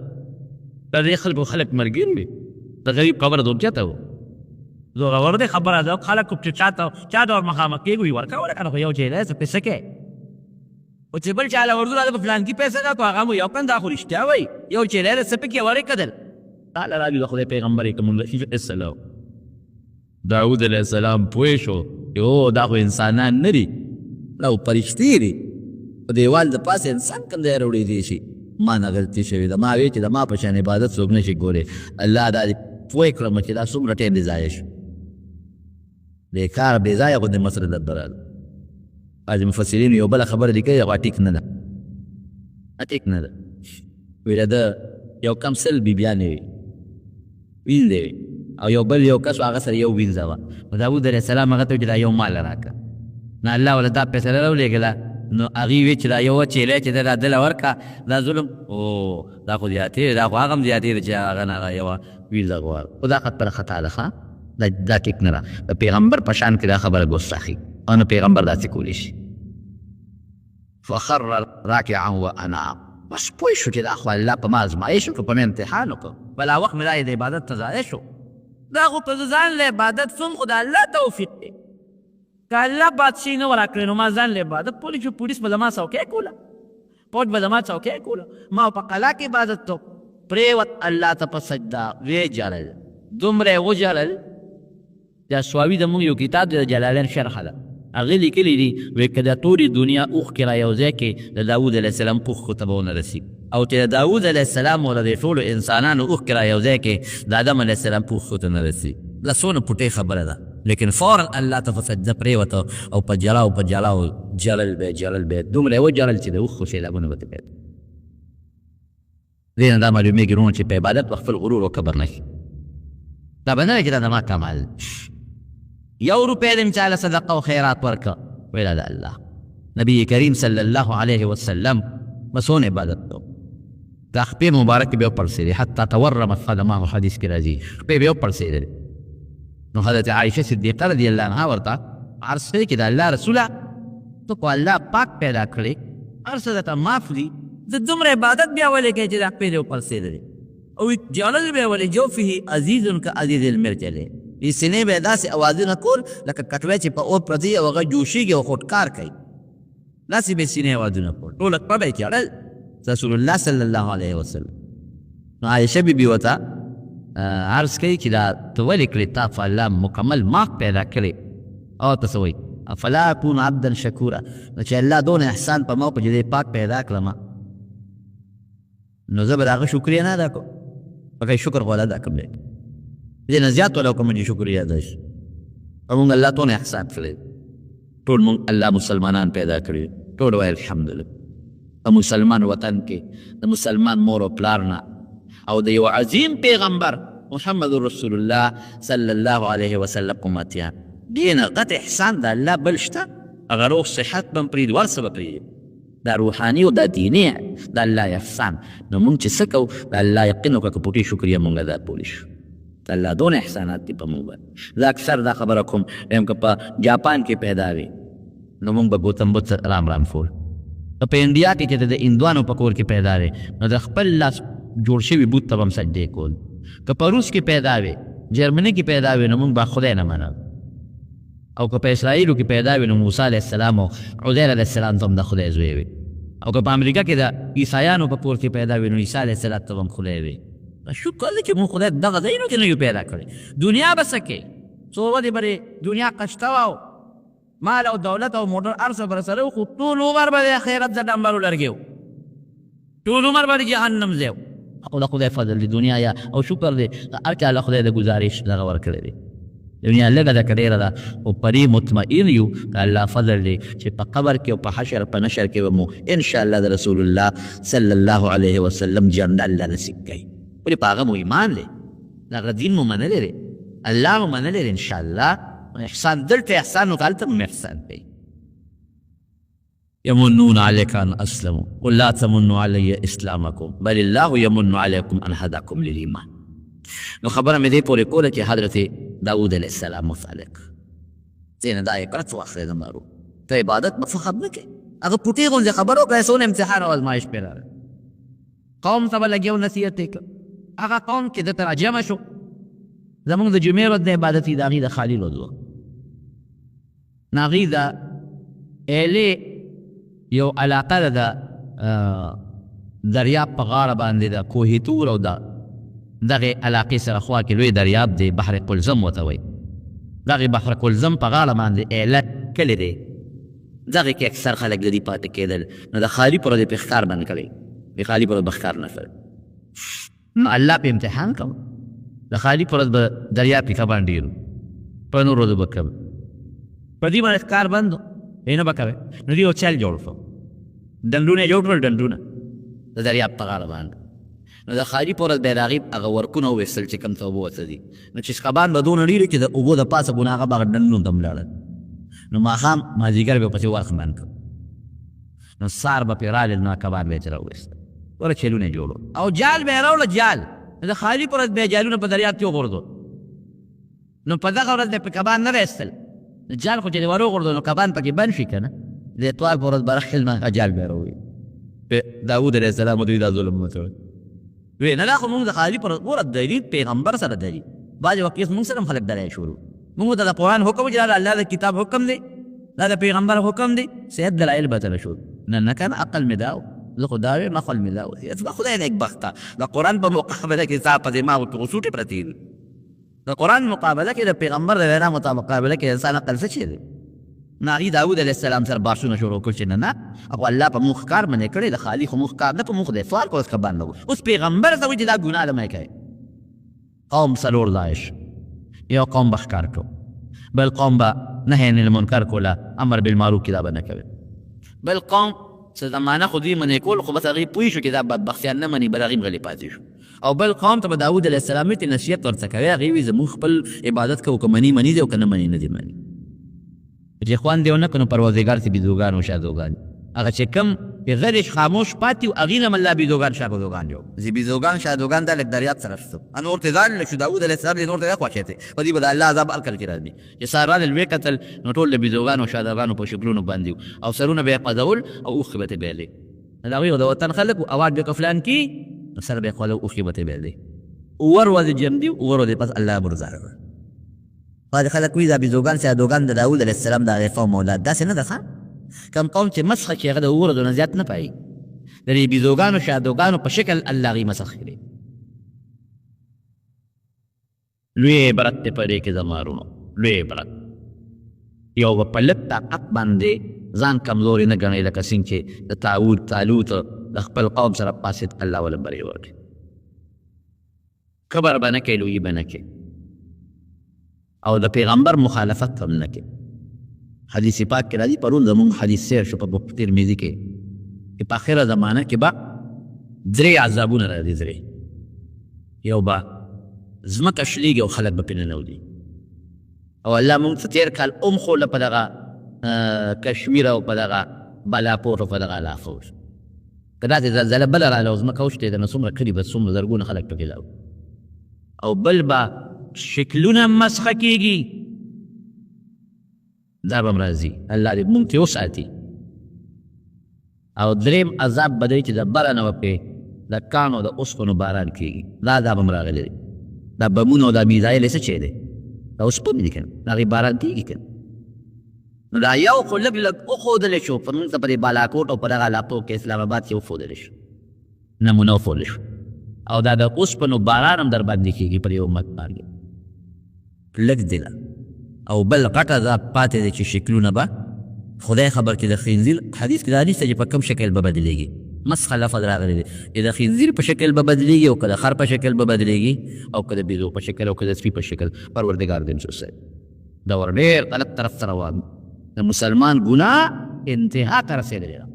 د دې خلکو خلک مرګین وي د غریب خبره د اوچته و زورور دی خبره ده خلکو چې چا ډول مخامخ کېږي ورکوله که نه خو یو چې دی څه پیسه کوي او چې بل چاله ورځو راځه په فلانکي پیسه ده خو هغه مو یو کن دا خو رښتیا وایي یو چې دی څه پکې ورې کدل تعالی راجو د خدای پیغمبر کوم السلام داود علیه السلام پوه شو یو دا خو انسانان نه دي دا خو فرشتې دي په دیوال د پاسه انسان کوم ځای راوړی دی شي ما نه غلطي شوې ده ما وی چې د ما په شان عبادت څوک نه شي کولی الله دا دې پوه کړم چې دا څومره ټیم دې ضایع شو بیکار بې ځایه غوندې مصرف درته بعضې مفسرینو یو بله خبره لیکلې هغه ټیک نه ده ټیک نه ده ویله ده یو کم سل بیبیانې وي وینځې وي او یو بل یو کس هغه سره یو وینځه وه نو داود علیه السلام هغه ته وایي چې دا یو ماله راکړه نه الله وله دا فیصله راولېږله نو هغې وی چې دا یوه چیلی چې ده دا دله ورکړه دا ظلم او دا خو زیاتې دا خو هغه هم زیاتې ده چې هغه نه هغه یوه وینځه غواړه خو دا خطره خطا ده ښه دا ټیک نه ده د پیغمبر په شان کې دا خبره ګستاخي او نو پیغمبر داسې کولی شي فخر راکعا وانعم بس پوه شو چې دا خو الله په ما ازمایش وکړو په مې امتحان وکړو بلا وخت مې دا د عبادت ته ضایع شو دا خو په ځان له عبادت سم خو د الله توفیق دی که الله بادشاهي نه ورکړې نو ما ځان له عبادت پولی شو پولیس به زما څوکۍ کوله فوج به زما څوکۍ کوله ما په قلعه کې عبادت تو پرېوت الله ته په سجده ویې جړل دومره یې وجړل دا سواوي زموږ یو کتاب دی د جلالین شرحه ده هغې لیکلي دي وایي که د ټولې دنیا اوښکې را یو ځای کې د داود علیه السلام اوښکو ته به ونه رسېږي او چې د داود علیه السلام او د دې ټولو انسانانو اوښکې را یو ځای کې د آدم علیه السلام په اوښکو ته نه رسېږي دا څونه پټې خبره ده لیکن فورا الله ته په سجده پرېوته او په جلاو په جلاو جلل به دومره یې وجلل چې د اوښکو سیلابونه به ته پیدا دې نه دا معلومېږي وروڼو چې په عبادت به خپل غرور او کبر نه شي دا به نه وي چې دا زما کمال یو روپۍ دې م چاله صدقه او خیرات ورکړه ویله د الله نبی کریم صلی الله علیه وسلم به څونه عبادت کوو دا خپې مبارکې به یې وپړسېدې حتی تورمت قدماه حدیث کې راځي خپې به یې وپړسېدلې نو حضرت عایشه صدیقه رضی الله عنها ورته عرض کړې چې د الله رسوله ته خو الله پاک پیدا کړې هر څه درته معاف دي زه دومره عبادت بیا ولې کوې چې دا خپې دې وپړسېدلې او جعلل به ولې جوفه عزیز کعزیز المرجل دې سینې به یې داسې اوازونه کول لکه کټوی چې په اور پرځي او هغه جوشېږي او خودکار کوي داسې به یې سینې اوازونه کول ټوله کړه به یې چړل رسول الله صلی الله علیه وسلم نو عایشه بیبي ورته عرض کوي چې دا ته ولې کړې تا په الله مکمل معاف پیدا کړې او ته څه وایي افلا اکون عبدا شکورا نو چې الله دونه احسان په ما وکړو چې دې پاک پیدا کړم نو زه به د هغه شکریه نه ادا کوم پکې شکر خو ادا کوم دی دې نه زیات ولا کوم چې شکریه ادا شي او موږ الله دونه احسان کړی ټول موږ الله مسلمانان پیدا کړي ټول وایي الحمدلله د مسلمان وطن کې د مسلمان مور او پلار نه او د یو عظیم پیغمبر محمد رسول الله صلی الله علیه وسلم امتیان دې نه غټ احسان د الله بل شته هغه روغ صحت به م پرېږدي ور څه به پرېږدي دا روحاني او دا دیني د الله احسان نو موږ چې څه کوو د الله یقین وکړه که پوټې شکریه موږ ادا کولی شو د الله دونه احسانات دي په موږ باندې زه اکثر دا خبره کوم وایم که په جاپان کې پیدا وي نو موږ به بوتم بوت رام رام فول که په انډیا کې چې د هندوانو په کور کې پیدا وي نو د خپل لاس جوړ شوي بوت ته به هم سجدې کول که په روس کې پیدا وي جرمني کې پیدا وي نو موږ به خدای نه منل او که په اسرائیلو کې پیدا وي نو موسی علیه السلام او عزیر علیه السلام ته هم د خدای زوی وي او که په امریکا کې د عیسایانو په کور کې پیدا وي نو عیسی علیه السلام ته هم خدای وي شکر دی چې مونږ خدای دغه ځایونو کې نه یو پیدا کړی دنیا به څه کوې څو ودې برې دنیا قشته وه مال او دولت او موټر هر څه به سره و خو ټول عمر به د آخرت د ډمبرو لرګې و ټول عمر به د جهنم ځای و او د خدای فضل دی دنیا یا او شکر دی هر چا له خدای د ګزارش دغه ورکړی دی دنیا لږه ده که ډېره ده او پرې مطمئن یو د الله فضل دی چې په قبر کې او په حشر په نشر کې به مو انشاءالله د رسول الله صلی الله علیه وسلم جنت الله نصیب کوي ولې په هغه مو ایمان دی د هغه دین مو منلی دی الله مو منلی دی انشاءالله احسان دلته احسان وکړه هلته مو احسان کوي يمنون عليك أن أسلموا قل لا تمنوا علي إسلامكم بل الله يمن عليكم أن هداكم للإيمان نو خبره مې دې پورې کوله چې حضرت داود علیه السلام متعلق ځینې دا عبرت واخلې زمارو ته عبادت به فخر نه کوې هغه پوټې غوندې خبرو کوې څونه امتحان او ازمایش پرې راغی قوم ته به لګیا و نصیحت یې کړ هغه قوم چې دته راجمع شو زمونږ د جمعې ورځ د عبادت د هغې د خالي ورځ وه نو هغې د ایلې یو علاقه ده د دریاب په غاړه باندې د کوه طور او د دغې علاقې سره خوا کې لوی دریاب دی بحر قلزم ورته وایي دغې بحر قلزم په غاړه باندې ایله کلی دی دغې کې اکثر خلک د دې پاتې کېدل نو د خالي پر ورځ یې پې ښکار بند کړی د خالي پر ورځ به ښکار نه کړی نو الله پې امتحان کوم د خالي پر ورځ به دریاب کې کبان ډېر په نور ورځو به کم په دې باندې ښکار بند و یې نه به کوې نو دې یو چل جوړ کړو ډنډونه یې جوړ کړل ډنډونه د دریاب په غاړه باندې نو د خالي په ورځ به یې د هغې هغه ورکونه وویستل چې کوم ته اوبه ورته دي نو چې کبان به دونه ډېر چې د اوبو د پاسه به نو هغه به هغه ډنډونو ته ولاړل نو ماښام مازدیګر به یې پسې ورخ بند کړ نو سار به پرې رالل نو کبان به یې ترې راوویستل وره چلونه یې جوړو او جال به یې راوړه جال د خالي په ورځ به یې جالونه په دریاب کې وغورځول نو په دغه ورځ به یې کبان نه ویستل جال خو چې دې ور وغورځول نو کبان پکې بند شي که نه د اتوار په ورځ به راخېل نه جال به یې راووي داود علیه السلام دوی دا ظلم مه کوئ وی نه دا خو مونږ د خالي پر ګوره دلیل پیغمبر سره دلیل بعضې وخت مونږ سره هم خلک دلی شروع مونږ ته د قرآن حکم چې دا د الله د کتاب حکم دی دا د پیغمبر حکم دی صحت دلایل به تله شروع نه که نه عقل مې دا و زه خو دا ویم عقل مې دا و خدای نیکبخته د قرآن په مقابله کې ستا په دماغو کې غصوټې پرتې دي د قرآن مقابله کې د پیغمبر د وینا مقابله کې انسان عقل څه شی دی نو هغې داود علیه السلام سره بحثونه شروع کړل چې نه او الله په موږ ښکار منې کړی د خالي خو موږ ښکار نه په موږ دی سوال کو اوس کبان نه اوس پیغمبر ته وایي چې دا ګناه ده مه کوئ قوم څلور ځایه شو یو قوم به ښکار کړو بل قوم به نهی عن المنکر کوله امر بالمعروف کې دا به نه کوي بل قوم څه زمانه خو دوی منې کول خو بس هغې پوه شو چې دا بدبختیان نه مني بل هغې غلې پاتې شو او بل قوم ته به داود علیه السلام ته نصیحت ورته کوي هغې وایي زموږ خپل عبادت کوو که مني مني دی او که نه مني نه دی مني چې خوان دی ونه که نو پروردګار ته بیزوګان و شادوګان هغه چې کم غیر خاموش پاتې و هغې نه هم الله بیزوګان شادوګان جوړ زه بیزوګان شادوګان دا لږ دریاب سره شته نور ته ځان شو داود علیه السلام دې نور ته خوښېتی په دې به د الله عذاب هرکل کې راځي چې سار رالل ویې کتل نو ټول د بیزوګانو او شادوګانو په شکلونو باندې و او سرونه به یې قځول او اوښکې به ترې بهېدې د هغوی د وطن خلک و اواز به که فلان کي نو سر به یې خوله اوښکې به ترې بهېدې اوور ورځې جم دي اوور ورځې پس الله مرداره کړه بعضې خلک وایي دا بیزوګان شادوګان د داود علیه السلام د هغې قوم اولاد داسې نه ده ښه کم قوم چې مسخه کړي هغه د اوو ورځو نه زیات نه پایي د دې بیزوګانو شادوګانو په شکل الله هغې مسخ کړي لوی عبرت دی په دې کې زمارونو لوی عبرت یو به په لږ طاقت باندې ځان کمزوري نه ګڼئ لکه څنګه چې د طالوت د خپل قوم سره پاسېد الله وله برې ورکړي کبر به نه کوي لویي به نه کوي او د پیغمبر مخالفت هم نه کوي حدیث پاک کې راځي پرون زمونږ حدیث سیر شو په ترمذي کې چې په آخره زمانه کې به درې عذابونه راځي درې یو به ځمکه شلېږي او خلک به پرې ننوځي او الله مونږ ته تېر کال ښوله په دغه کشمیر او په دغه بالاپور او په دغه علاقو که داسې زلزله بله راغله او ځمکه وشتېده نو څومره کلي به څومره زرګونه خلک پکې لاړو او بل به شکلونه مسخه کېږي دا به هم راځي الله دې مونږ ترې وساتي او درېیم عذاب به دی چې د بره نه به پرې د کاڼو د اوسپنو باران کېږي دا به هم راغلی دی دا بمونه او دا میزایل یې څه شی دی دا اوسپنې دي که نه د هغې باران کېږي که نو دا یو خو لږ لږ وښودلی شو په موږ ته په دې بالاکوټ او په دغه علاقو کې اسلام آباد کې وښودلی شو نمونه وښودلی شو او دا د اوسپنو باران هم در باندې کېږي پر یو امت باندې لږ دی او بل غټ عذاب پاتې دی چې شکلونه به خدای خبر کې د خنزیر حدیث کې دا حدیث ته چې په کوم شکل به بدلېږي مسخه لفظ راغلی دی چې د خنزیر په شکل به بدلېږي او که د خر په شکل به بدلېږي او که د بیزو په شکل او که د سپي په شکل پروردګار دې صاحب دا ور ډېر غلط طرف ته روان د مسلمان ګناه انتها ته رسېدلې ده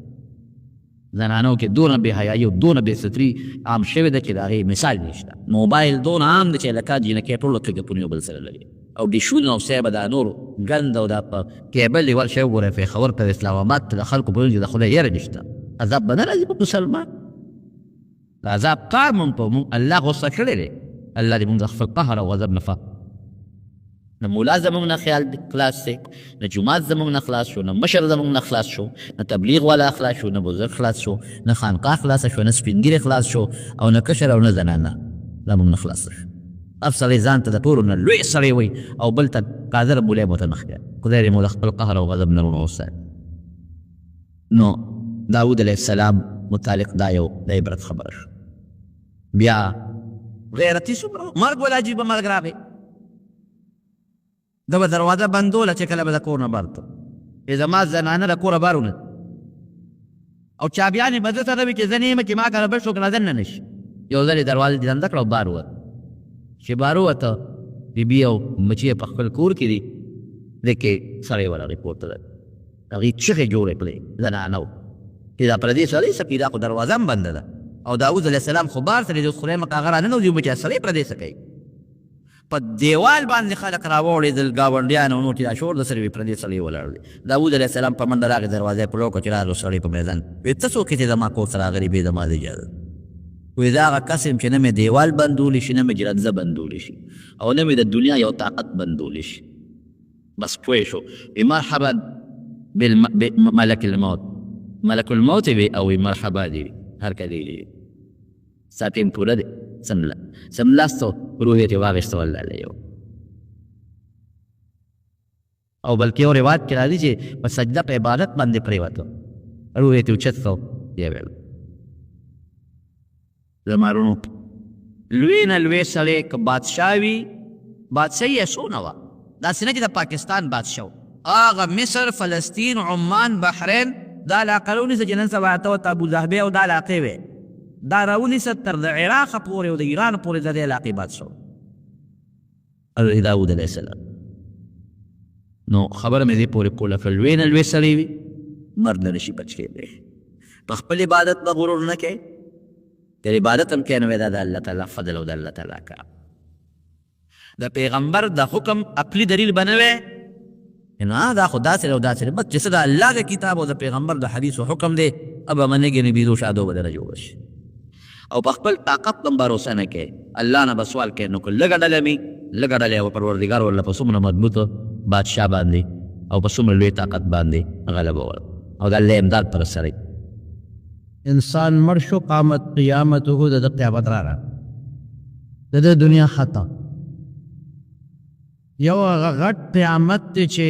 زنانو کې دونه بې حیایي او دونه بې ستري عام شوې ده چې د هغې مثال نشته موبایل دونه عام دی چې لکه جینکۍ ټول کږپونه یو بل سره لري او ډیشونه او صاحبه دا نور ګند او دا په کیبل یې ورشئ وګورئ پېښور ته د اسلام آباد ته د خلکو په وجه د خدای یره نشته عذاب به نه راځي په مسلمان د عذاب کار مونږ په مونږ الله غصه کړی دی الله دې موږ د خپل قهر او غضب نه نه مولا زموږ نه خیال خلاص دی، نه جومات زموږ نه خلاص شو، نه مشر زموږ نه خلاص شو، نه تبلیغ والا خلاص شو، نه بزرګ خلاص شو، نه خانقاه خلاصه شو، نه سپین ږیری خلاص شو، او نه کشر او نه زنانه زموږ نه خلاص شو. هر سړی ځان ته د ټولو نه لوی سړی وایي او بل ته قادر بولی مو ته نه ښکاري. خدای دې مو د خپل قهر او غضب نه وساتي. نو داود علیه السلام متعلق دا یو د عبرت خبره شو. بیا غیرتي څومره مرګ ولا عجیبه مرګ راغی. ده به دروازه بندوله چې کله به د کور نه بار ته زما زنانه د کوره بار ونه او چابیانې به ده سره وي چې زه نه یم چې ما کله بل څوک نظر نه نشي. یو ځل یې دروازه دې بنده کړه او بار ووت. چې بار ووته بیبي او مچي یې په خپل کور کې دي دې کې سړی ورغی پورته ده. هغې چغې جوړې کړې زنانه و چې دا پردي سړی څه کوي، دا خو دروازه هم بنده ده او داود علیه السلام خو بار سړی د خدای مکه هغه راننوځي ومه چې سړی پردی څه کوي. په دیوال باندې خلک راوړېدل ګاونډیان او نور چې دا شور د سړي وي پردي سړی ولاړ دی. داود علیه السلام په منډه راغی دروازه یې پلو کړه چې راغلو سړی په میدان وایي ته څوک یې چې زما کور ته راغلي بې زما د اجازه. وایي دا هغه کس یم چې نه مې دیوال بندولی شي نه مې جرنزه بندولی شي او نه مې د دنیا یو طاقت بندولی شي. بس پوه شو مرحبا بملک الموت، ملک الموت وي او مرحبا دی هر کله دی ساتین پوره دی سملاستو روح یې ترې واخېسته والله یو. او بلکې یو روایت کې راځي چې په سجده په عبادت باندې پرېوته روح یې ترې اوچت کړو بیا ویل زما وروڼو لوی نه لوی سړی که بادشاه وي بادشاهي یې څونه وه داسې نه چې د پاکستان بادشاه و هغه مصر فلسطین عمان بحرین دا علاقه راونیسه چې نن سبا ته ورته ابوظهبي او دا علاقې وې دا راونیسه تر د عراقه پورې او د ایران پورې د دې علاقې بادشاه و داود علیه السلام. نو خبره مې دې پورې کوله که لوی نه لوی سړی وي مرګ نه نشي بچ کېدی. په خپل عبادت به غرور نه کوې که عبادت هم کوې نو دا د الله تعالی فضل او د الله تعالی کار. د پیغمبر د حکم عقلي دلیل به نه وی نو دا خو داسې او داسې بس چې څه د الله د کتاب او د پیغمبر د حدیثو حکم دی ابه منېږي نه بیدو شادو به دله جوړه شي. او په خپل طاقت هم بروسه نه کوې الله نه به سوال کوې نو که لږه ډله مې لږه ډله یې پروردګار ورله په څومره مضبوطه بادشاه باندې او په څومره لوی طاقت باندې غلبه ور او د الله امداد پر سره انسان مړ شو قامت قیامته د قیامت راغله د دنیا ختم. یو هغه غټ قیامت دی چې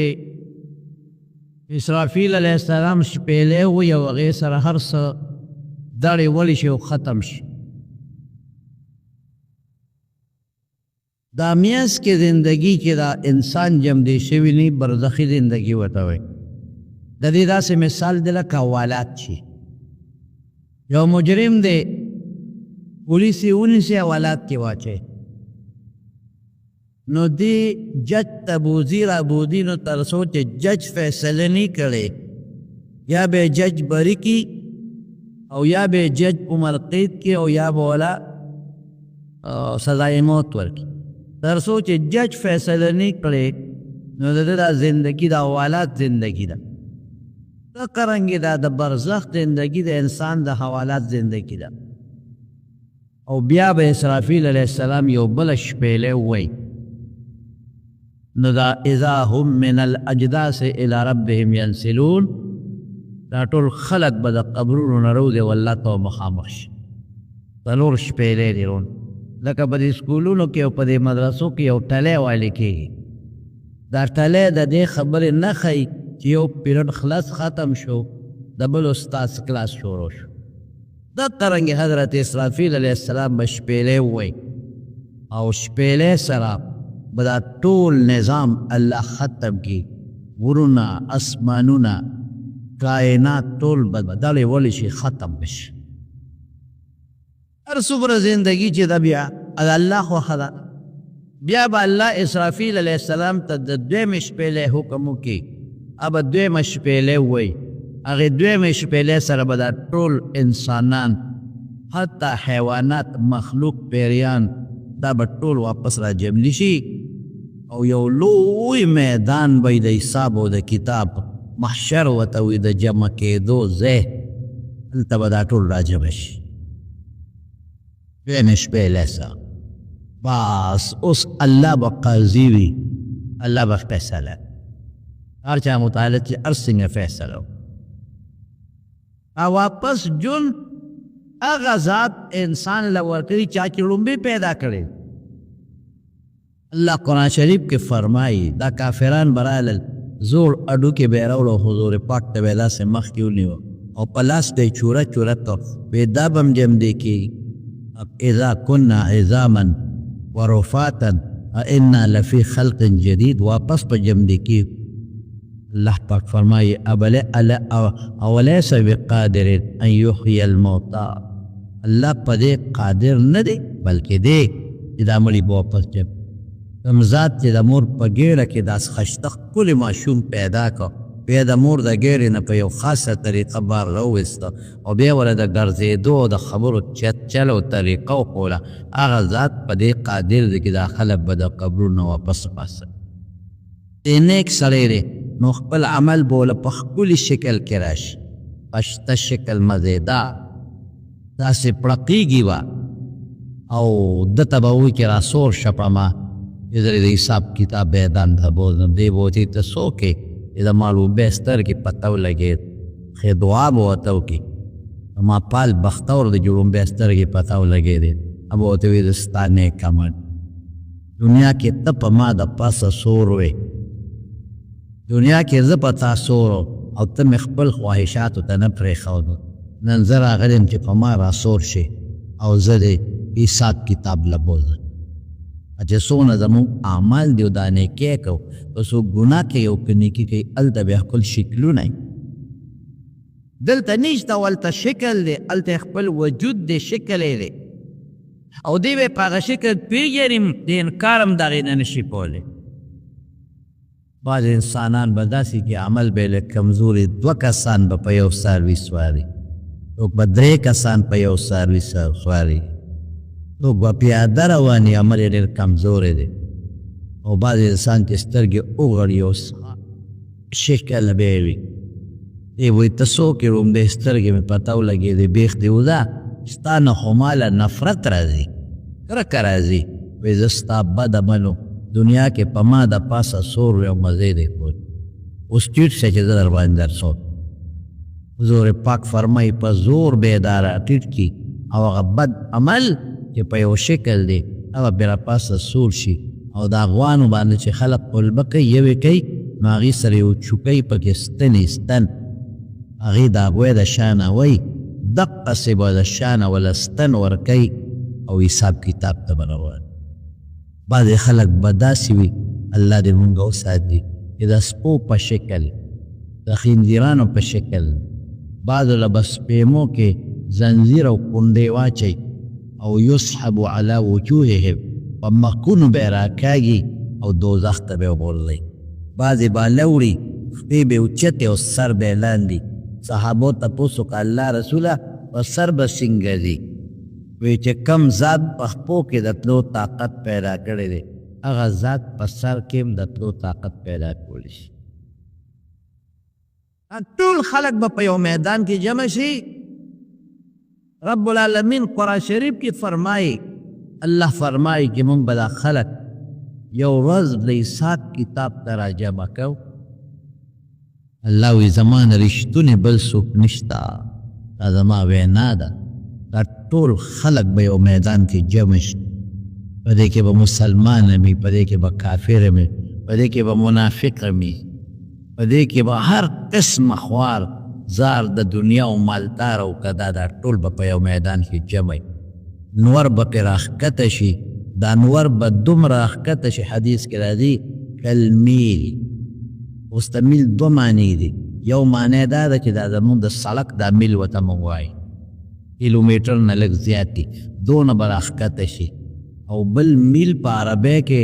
اسرافیل علیه السلام شپېلې وي او هغې سره هر څه دړې ولی شي او ختم شي. دا میانس کې زندگی چې دا انسان جمدی شوي نی برزخي زندگی ورته وایي. د دې داسې مثال دی لکه حوالات شي یو مجرم دی پولیس یې ونیسي حوالات کې واچوي نو دی جج ته بوزي رابودي نو تر څو چې جج فیصله نه کړي یا به جج بری کی او یا به جج عمر قید کی او یا به ولا سزای موت ورکي. تر څو چې جج فیصله نه کړي نو د ده دا زندگی دا حوالات زندگی ده. دا قرنګې دا د برزخ زندگی د انسان د حوالات زندگی ده. او بیا به اسرافیل علیه السلام یو بله شپېلې ووایي نو دا اذا هم من الاجداث الى ربهم ينسلون دا ټول خلق به د قبرونو نه روځي او الله ته مخامخ شي. څلور شپېلې دي رون لکه په دې سکولونو کې او په دې مدرسو کې یو ټلی والی کېږي. دا ټلی د دې خبرې نه ښیي چې یو پیریډ خلاص ختم شو د بل استاد کلاس شروع شو. دا قرنګې حضرت اسرافیل علیه السلام به شپېلې ووایي او شپېلې سره به دا ټول نظام الله ختم کی غرونه اسمانونه کائنات ټول به بدلې ولی شي ختم بشي. هر څومره زندگی چې ده بیا د الله خوښه ده بیا به الله اسرافیل علیه السلام ته د دویمې شپېلې حکم وکړي ابه دویمه شپېلې ووایي هغې دویمې شپېلې سره به دا ټول انسانان حتی حیوانات مخلوق پیریان دا به ټول واپس را جمع شي او یو لوی میدان به د حساب او د کتاب محشر ورته وي د جمع کېدو ځای هلته به دا ټول را جمع شي. دویمې شپېلې سره بس اوس الله به قاضي وي، الله به فیصله، هر چا مطالعه چې هر څنګه فیصله او واپس جون هغه ذات انسان له ورکړي چا چې لومبې پیدا کړي. الله قرآن شریف کې فرمایي دا کافران برالل زوړ اډو کې به یې راوړو حضور پاک ته به یې داسې مخکې ونیو او په لاس ته یې چوره چوره تو وی دا به هم جمدې کېږي اذا كنا عظاما ورفاتا انا لفی خلق جدید، واپس په جمدې کېږي. اللہ پاک فرمائی اولیس بقادر ان یحیی الموتا، اللہ پا دے قادر نہ دے بلکہ دے جدا ملی با واپس جب کم ذات جدا مور پا گیرہ کی داس خشتق کل معشوم پیدا کا پیدا مور دا گیرہ نا پا یو خاصا طریقہ بار روستا و بے والا دا گرزے دو دا خبر چت چلو طریقہ و قولا آغا ذات پا دے قادر دے کی دا خلق بدا قبرون واپس پاسا دے نیک سڑے رے نو خپل عمل بوله په ښکلي شکل کې راشي، پشته شکل مزیدار داسې پړقېږي وه او دته به وایي چې راسور شه پړمه یې د حساب کتاب به یې دنده بوزم دی به ورته ته څوک یې چې د معلومې سترګې پته ولګېد ښې دعا به ورته وکړي ما پال بختور د جړومبې سترګې پته ولګېدې به ورته وایي د ستا نیک عمل دنیا کې ته په ما د پاسه سور وې، دنیا کې زه په تا سور او ته مې خپل خواهشاتو ته نه پرېښودو، نن زه راغلم چې په ما راسور شي او زه د حساب کتاب له بوزم چې څونه زموږ اعمال دي او دا نیکۍ کوو که څوک ګناه کوي او که نیکي کوي هلته بیا خپل شکلونه دلته نشته ولته شکل دی، هلته خپل وجود دی شکل یې دی او دی به په هغه شکل پېژني د انکار هم د هغې نه نشي کولی. بعض انسانان به داسې کې عمل به یې لږ کمزوري دوه کسان به په یو څاروي سواري، څوک به درې کسان په یو څاروي سواري، څوک به پیاده روان وي عمل یې ډېر کمزوری دی او بعض انسان چې سترګې وغړي او شکل به یې وي دی وایي ته څوک یې رومدې سترګې مې پته ولګېدې بیخ دې وځه ستا نه خو ماله نفرت راځي کرکه راځي وایي زه ستا بد عملو دنیا کې په ما د پاسه سور وی او مزې دی کوي اوس ټیټ شه چې زه در باندې درسوم. حضور پاک فرمایي په زور بیداره ټیټ کي او هغه بد عمل چې په یو شکل دی هغه بیا راپاسه سور شي او د اغوانو باندې چې خلق قلبه کوي یوې کوي نو هغې سره یو چوکۍ پکې ستنې ستن هغې د هغوی د شانه وی دقسې به د شانه وله ستن ورکوي او حساب کتاب ته به روان. بعضې خلک به داسې وي الله دې مونږ وساتي چې د سپو په شکل د خنزیرانو په شکل بعضو له به سپېمو کې زنځیر او کونډې واچوي او یسحب علی وجوههم په مخونو به یې راکاږي او دوزخ ته به یې غورځوي. بعضې به لوړي خپې به یې اوچتې او سر به یې لاندې صحابو تپوس وکړه الله رسوله په سر به څنګه ځي وی چې کم ذات په خپو کې د تلو طاقت پیدا کړی دی هغه ذات په سر کې هم د تلو طاقت پیدا کولی شي. ټول خلق به په یو میدان کې جمع شي. رب العالمین قرآن شریف کې فرمایي الله فرمایي چې موږ به دا خلق یو ورځ د حساب کتاب ته را جمع کوو. الله وی زما نه رښتونې بل څوک نشته دا زما وینا ده دا ټول خلق به یو میدان کې جمع شي په دې کې به مسلمان وي په دې کې به کافر وي په دې کې به منافق وي په دې کې به هر قسم خوار زار د دنیا او مالدار او کدا دا ټول به په یو میدان کې جمع نور به پرې راښکته شي دا نور به دومره راښکته شي حدیث کې راځي کالمیل. اوس د میل دوه معنی دي یو معنی دا ده چې دا زمونږ د سړک دا میل ورته موږ وایي کیلومیټر نه لږ زیات دي دونه به راښکته شي او بل میل په عربی کې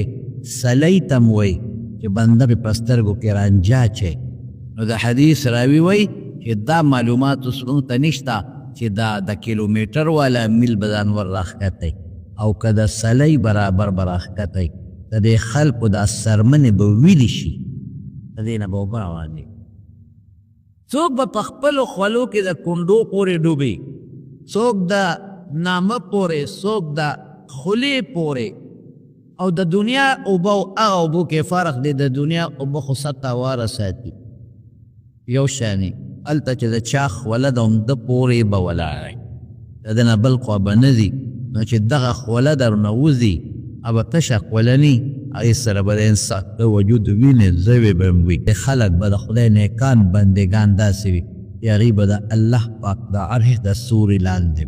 سلی ته م وایي چې بنده پې په سترګو کې رانجا چی نو د حدیث راوي وایي چې دا معلومات اوس موږ ته نشته چې دا د کیلومیټر والا میل به ځان ور راښکتی او که د سلی برابر به راښکتی د دې خلکو دا سرمنې به ویلي شي د دې نه به اوبه روان دي. څوک به په خپلو خولو کې د کونډو پورې ډوبي څوک د نامه پورې څوک د خولې پورې او د دنیا اوبه او هغه اوبو کې فرق دی. د دنیا اوبه خو سطح واره ساتي یو شانې، هلته چې د چا خوله ده همده پورې به ولاړی، د ده نه بل خوا به نه ځي. نو چې دغه خوله درنه وځي هغه تشه خوله ني، هغې سره به د انسان د وجود وینې ژوې به هم وي. خلک به د خدای نیکان بندګان داسې وي چې هغوی به د الله پاک د عرش د سوري لاندې،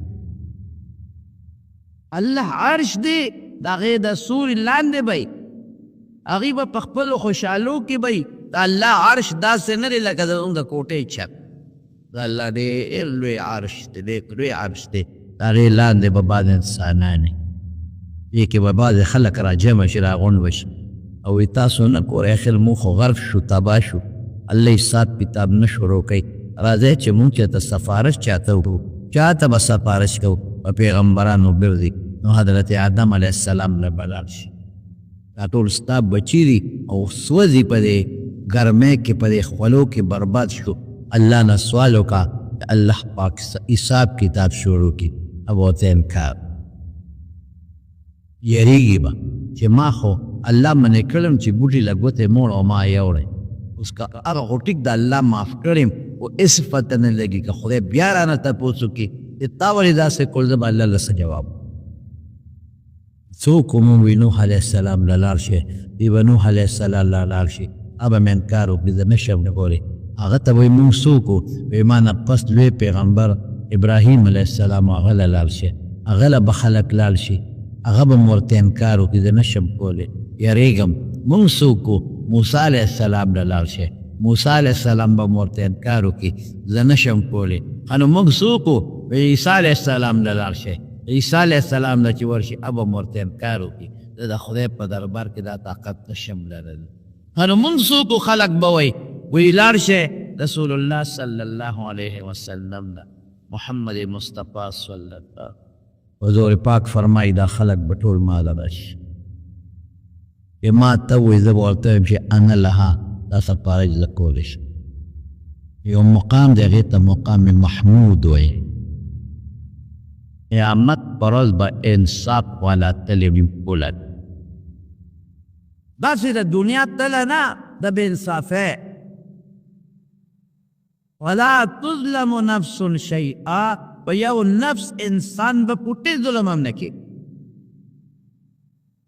الله عرش دی د هغې د سوري لاندې به هغوی به په خپلو خوشحالو کې به د الله عرش داسې نه دی لکه زموږ د کوټې چت. د الله ډېر لوی عرش دی، ډېر لوی عرش دی. د هغې لاندې به بعض انسانان وي، دې کې به بعضې خلک را جمع شي، را غونډ به شي او وایي تاسو نه ګورئ اخر موږ خو غرق شو، تباه شو، الله حساب کتاب نه شروع کوي. راځئ چې موږ چېرته سفارش چاته وکړو، چاته به سفارش کوو، په پیغمبرانو ګرځي. نو حضرت آدم علیه السلام نه به لاړ شي. دا ټول ستا بچي دي او سوځي په دې ګرمۍ کې، په دې خولو کې برباد شو. الله نه سوال وکړه چې الله پاک حساب کتاب شروع کړي. ابو ورته انکار یریږي به چې ما خو الله منې کړم چې بوټي له ګوتې موړ او ما یوړی، اوس که هغه خو ټیک د الله معاف کړم او هېڅ پته نه لګي که خدای بیا رانه تپوس وکړي چې تا ولې داسې کول، زه به الله له څه جواب. څوک وموږ وي نوح علیه السلام له لاړ شي، دی به نوح علیه السلام له لاړ شي، هغه به مې انکار وکړي زه نه شم کولی. هغه ته به موږ څوک وو، وایي ما نه پس لوی پیغمبر ابراهیم علیه السلام هغه له لاړ شي، هغه له به خلک لاړ شي، هغه به مو ورته انکار وکړي زه نه شم کولی، یریږم. موږ څوک وو، موسی علیه السلام له لاړ شي، موسی علیه السلام به مو ورته انکار وکړي زه نه شم کولی. نو موږ څوک وو، وایي عیسی علیه السلام له لاړ شي، عیسی علیه السلام له چې ورشي هغه به مو ورته انکار وکړي زه د خدای په دربار کې دا طاقت نشم لرلی. نو موږ څوک وو، خلک به وایي لاړ شي رسول الله صلی الله علیه وسلم نه، محمد مصطفی صلی الله. حضور پاک فرمایي دا خلک به ټول ما له راشي، چې ما ته وایي زه به ورته وایم چې انا لها، دا سفارش زه کولی شم. یو مقام دی هغې ته مقام محمود وایي. قیامت پر ورځ به انصاف والا تلې وي پولد، داسې د دنیا تله نه د بې انصافۍ. ولا تظلم نفس شیئا، په یو نفس انسان به پوټې ظلم هم نه کوي.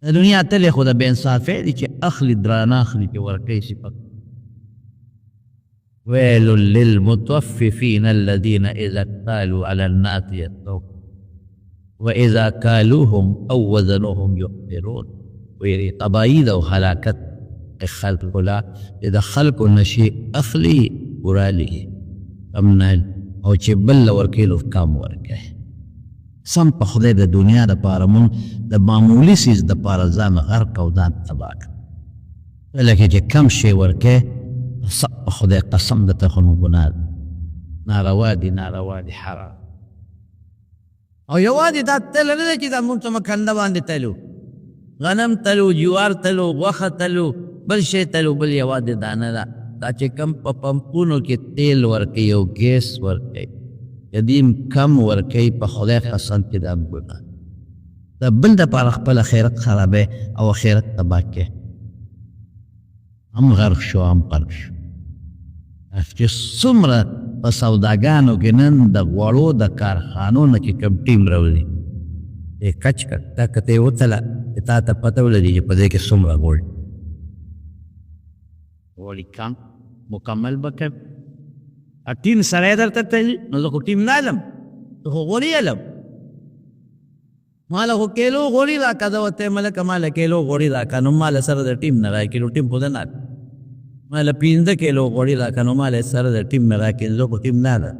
د دنیا تلې خو د بې انصافۍ دي چې اخلي درانه اخلي چې ورکوي صفت. ویل للمطففین الذین اذا اکتالوا علی الناس یستوفون وإذا كالوهم أو وزنوهم يخسرون. ویری تباہی ده او هلاکت خلق لا د خلق نشي اخلي ورالي امنال او چې بل ورکیلو کم ورکه. سم په خدای د دنیا د پاره مون د معمولی سیز د پاره ځان غرق او ځان تباک، لکه چې کم شی ورکه سم په خدای قسم د تخنو ګناه ناروا دي، ناروا دي، حرام. او یوازې دا تله نه ده چې دا مونږ ته مکنده باندې تلو، غنم تلو، جوار تلو، غوښه تلو، بل شی تلو، بل یوازې دا نه ده. دا چې کم په پمپونو کې تیل ورکوي او ګیس ورکوي، یدیم کم ورکوي، په خدای قسم چې دا ګناه د بل دپاره خپل آخرت خرابوي او آخرت تباه کوي. هم غرق شو هم غرق شو. چې څومره په سوداګانو کې نن د غوړو د کارخانو نه چې کوم ټیم راوځي کچ کړ دا که ته یې وتله تا ته پته ولګي چې په دې کې څومره غوړ غوړي کم مکمل به کوي. ټیم سړی درته تلي نو زه خو ټیم نه علم، زه خو غوړي علم. ماله خو کیلو غوړي راکړه، زه ورته یم ملکه ماله کیلو غوړي راکړه، نو ماله سره د ټیم نه راکړي، نو ټیم خو ده نه ماله 15 کیلو غوړي راکړه، نو ماله سره د ټیم نه راکړي، زه خو ټیم نه ده.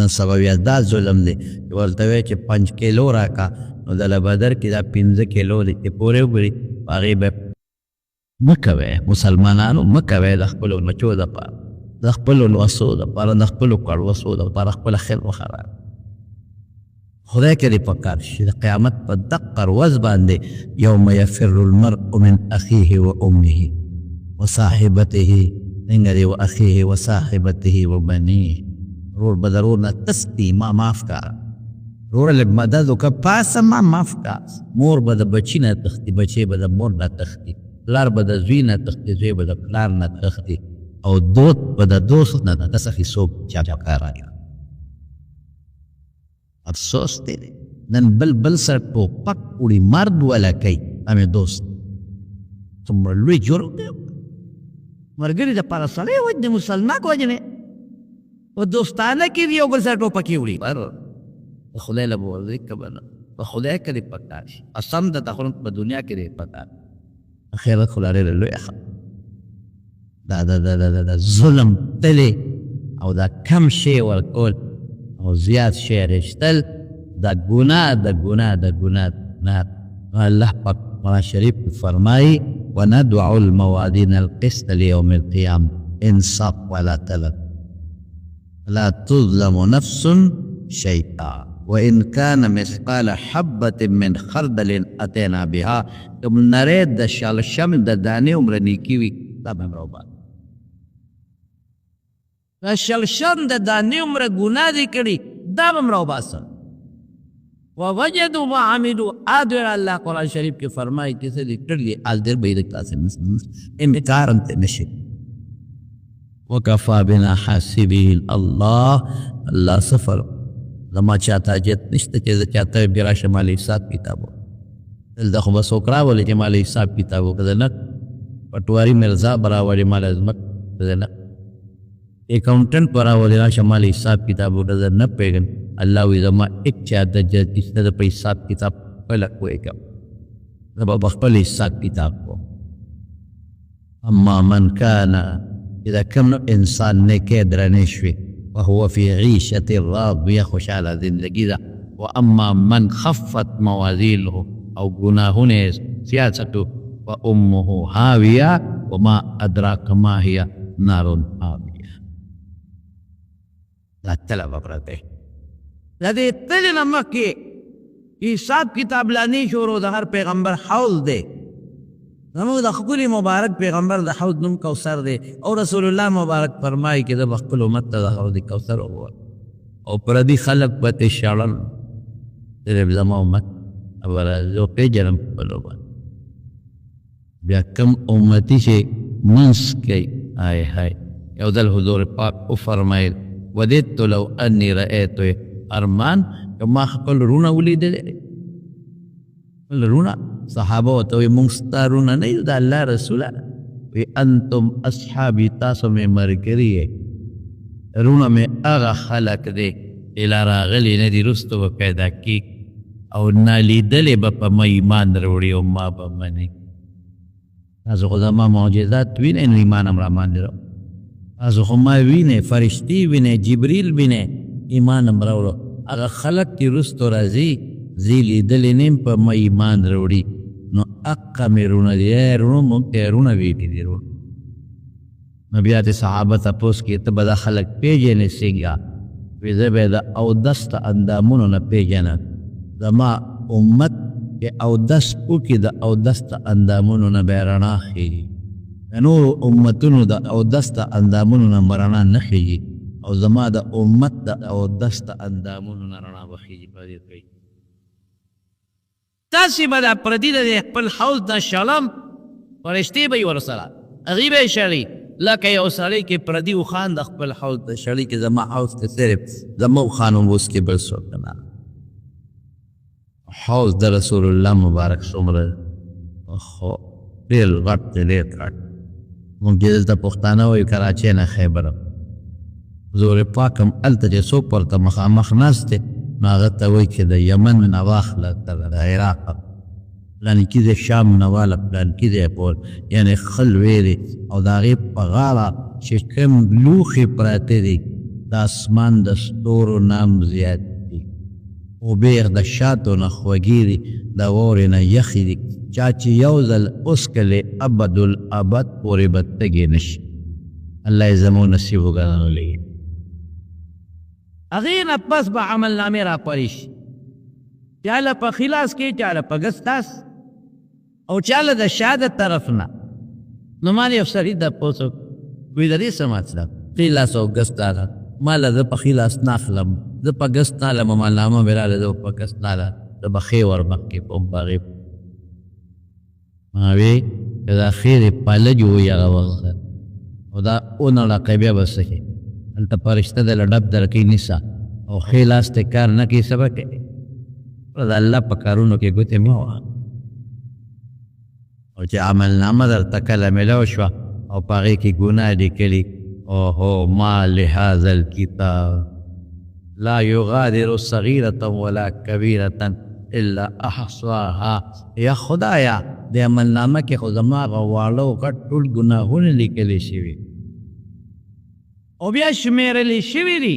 نن سبا بیا دا ظلم دی چې ورته وایي چې 5 کیلو راکړه، نو دله بدر کې دا 15 کیلو دی چې پورې وګړي هغې به مه کوئ. مسلمانانو مه کوئ د خپلو مچو دپاره، د خپلو لوسو دپاره، د خپلو کړوسو دپاره خپله خیر وخراب. خدای کې دې په کار شي د قیامت په دقه ورځ باندې یوم یفر المرء من اخیه و امه وصاحبته څنګه دی و اخیه وصاحبته وبنیه، ورور به ضرور نه تستی ما معاف کړه، رورل مدد وکړه پاسه ما معاف کا مور به د بچي نه تښتي بچی به د مور نه تښتي پلار به د زوی نه تښتي زوی به د پلار نه تښتي او دوست به د دوست نه د څخه څوک چا کار راغی افسوس دی نن بل سره ټوپک وړي مرد ولا کوي امې دوست څومره لوی جرم دی ملګري دپاره سړی وجنې مسلمان وجنې په دوستانه کې دي یو بل سره ټوپکې وړي په خدای له به ورځي که به نه په خدای که دې پکار شي قسم د تخرون په دنیا کې دې پکار اخرت خو لا ډېره لویه دا ظلم تلې او دا کم شی ورکول او زیات شی رشتل دا ګناه الله پاک قرآن شریف فرمایي وندع الموازين القسط ليوم القيامة انصاف ولا تلف لا تظلم نفس شيئا وإن كان مثقال حبة من خردل أتينا بها كم نريد دا شالشم دا داني عمر نیکی وی دا بهم روبات دا شالشم دا داني عمر گناه دی کری دا بهم روبات ووجدوا ما عملوا آدر اللہ قرآن شریف کے فرمائی کسی دی کر لی آدر بیدکتا سے انکارم تے نشی وکفا بنا حاسبین اللہ سفر لما چاہتا جت نشتا چیزا چاہتا ہے برا شمالی حساب کتابو دل دخو بس اکرا والی جمالی حساب کتابو کدنک پٹواری مرزا برا والی مال ازمک کدنک اکاؤنٹنٹ برا والی شمالی حساب کتابو کدنک پیگن اللہ وی زما ایک چاہتا جت کستا دا پا حساب کتاب پلک ہوئے کم زبا بخپل حساب کتاب کو اما من کانا اذا کم انسان نیکے درنشوی وهو في عيشة راضية خوشالة زندگی دا واما من خفت موازينه او گناهونه سیاسته وامه هاوية وما ادراك ما هي نار هاوية لا تلب برده لدے تل نمکی حساب کتاب لانی شروع دا ہر پیغمبر حوض دے نمو دا خکولی مبارک پیغمبر دا حوض نم کوثر دے اور رسول اللہ مبارک فرمائی کہ دا بخکل امت دا حوض کوثر ہوا اور پردی خلق بات شعرن تیرے بزما امت اولا جو پی جنم پلو با بیا کم امتی سے منس کی آئے ہائے یو دل حضور پاک او فرمائل ودیتو لو انی رأیتو ارمان کما خکل رونا ولی دے دے رونا صحابہ وتوی منستا رونا نہیں دا اللہ رسولہ وی انتم اصحابی تاسو میں مرگری ہے رونا میں آغا خلق دے الى راغلی ندی رستو با پیدا کی او نالی دلی با پا ما ایمان روڑی و ما با منی تاسو خدا ما معجزات وینے انو ایمان امرامان رو تاسو خما وینے فرشتی وینے جبریل وینے ایمان امراو اگا خلق کی رستو رازی زیلی دلی نیم پا ما ایمان روڑی نو اقا می رونا دی رونا مونتے رونا ویدی دی رونا نبیات صحابہ تا پوس کی تبا دا خلق پیجنے سنگا ویزبے دا او دست اندامونو نا پیجنا دا ما امت کے او دست پوکی دا او دست اندامونو نا بیرانا خیجی نور امتونو دا او دست اندامونو نا مرانا نخیجی او زما دا امت دا او دست اندامونو نا رانا بخیجی پردید کئی تاسی بدا پردید دے پل حوض دا شلم ورشتی بی ورسلا اغیب شری لکه یو سړی کې پردی و خان د خپل حوض د شړی کې زما حوض ته صرف زما خانم اوس کې بل څوک نه حوض د رسول الله مبارک څومره خو ډېر غټ دی ډېر غټ موږ دلته پښتانه وایو کراچۍ نه خیبر حضور پاک هم هلته چې څوک ورته مخامخ ناست دی نو هغه ته وایي چې د یمن نه واخله تر د عراق پلانکی دے شام نوالا پلانکی دے پول یعنی خلوے دے او دا غیب پا غالا چکم لوخی پراتے دے دا اسمان دا ستورو نام زیاد دی او بیغ دا شاتو نخوگی دی دا ووری نا یخی دی چاچی یوزل اسکلے ابد الابد پوری بدتگی نش اللہ زمو نصیبو گرانو لگی اغینا پس با عمل نامی را پریش چالا پا خلاص کی چالا پا گستاس او چالا دا شهادت طرفنا نو مانی افسری دا پوسو کوئی دا دی سمات دا خلاص او گستانا مالا دا پا خیلاس ناخلم دا پا گست نالم مالنامه براله دا پا گست نالم دا بخی ورمکی پا باغیب ماوی که دا خیر پالجو یا وغزر و دا اونا لقیبیا بسکی التا پرشته دا لڈب درکی نیسا او خیلاس تے کار نکی سبکے و دا اللہ پا کارونو کے گوتے موا او چه عمل نامه در تکل ملو شوا او پاگی کی گناہ لیکلی اوہو ما لهذا الكتاب لا يغادر صغيرة ولا كبيرة الا احصاها یا خدایا دے عمل نامه کے خودما غوالو غٹ ټول گناہون لیکلی شوی او بیا شمیرلی شوی دی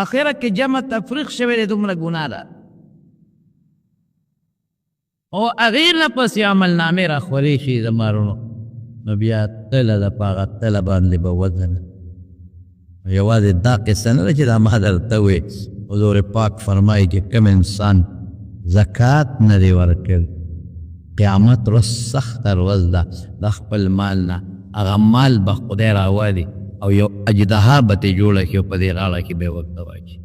اخیره کې جمع تفریق شوی دی دومره گناه ده او اغیر نپس عمل نامه را خوری شي زمارونو نو بیا تله د پاغه تله باندې به وزن یوازې دا قصه نه ده چې دا ما درته وې حضور پاک فرمایي چې کوم انسان زکات نه دی ورکړ قیامت ورځ سخته ورځ ده د خپل مال نه هغه مال به خدای راوالي او یو اجدها به ترې جوړه کړي او په دې غاړه کې به یې ورته واچي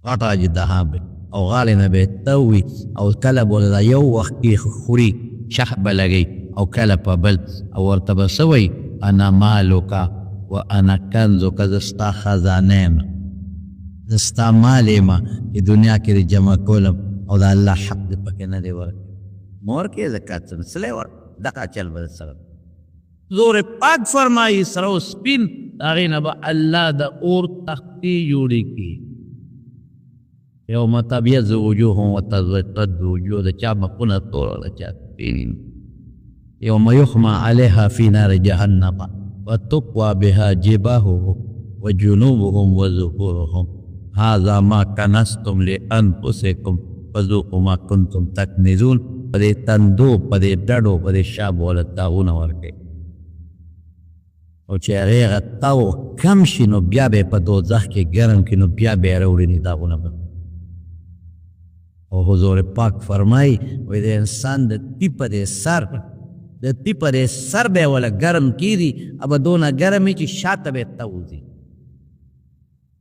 غټه اجدها به او غاړې نه به یې توي او کله به دا یو وخت کې خوري شخ به لګوي او کله په بل او ورته به څه وایي انا مالک و انا کنزک زه ستا خزانه یم زه ستا مال یم چې دنیا کې دې جمع کولم او د الله حق دې پکې نه دی ورکړي مور کې زکات څه سلی ور دغه چل به سره زور پاک فرمایي سره و سپین هغې نه به الله د اور تختې جوړې کړي یوم تبیض وجوه وتسود وجوه د چا مخونه توره د چا سپین یوم یحمى علیها فی نار جهنم وتقوى بها جباههم وجنوبهم وظهورهم هذا ما كنزتم لانفسكم فذوقوا ما كنتم تكنزون پدې تندو پدې ډډو پدې شاب ولا تاونه ورکړي او چې هغې غتاو کم شي نو بیا به په دوزخ کې ګرم کړي نو بیا به یې راوړي داغونه به او حضور پاک فرمایي وایي د انسان د ټیپه د سر د ټیپه د سر به یې وله ګرم کېږي ابه دونه ګرم وي چې شاته به یې توځي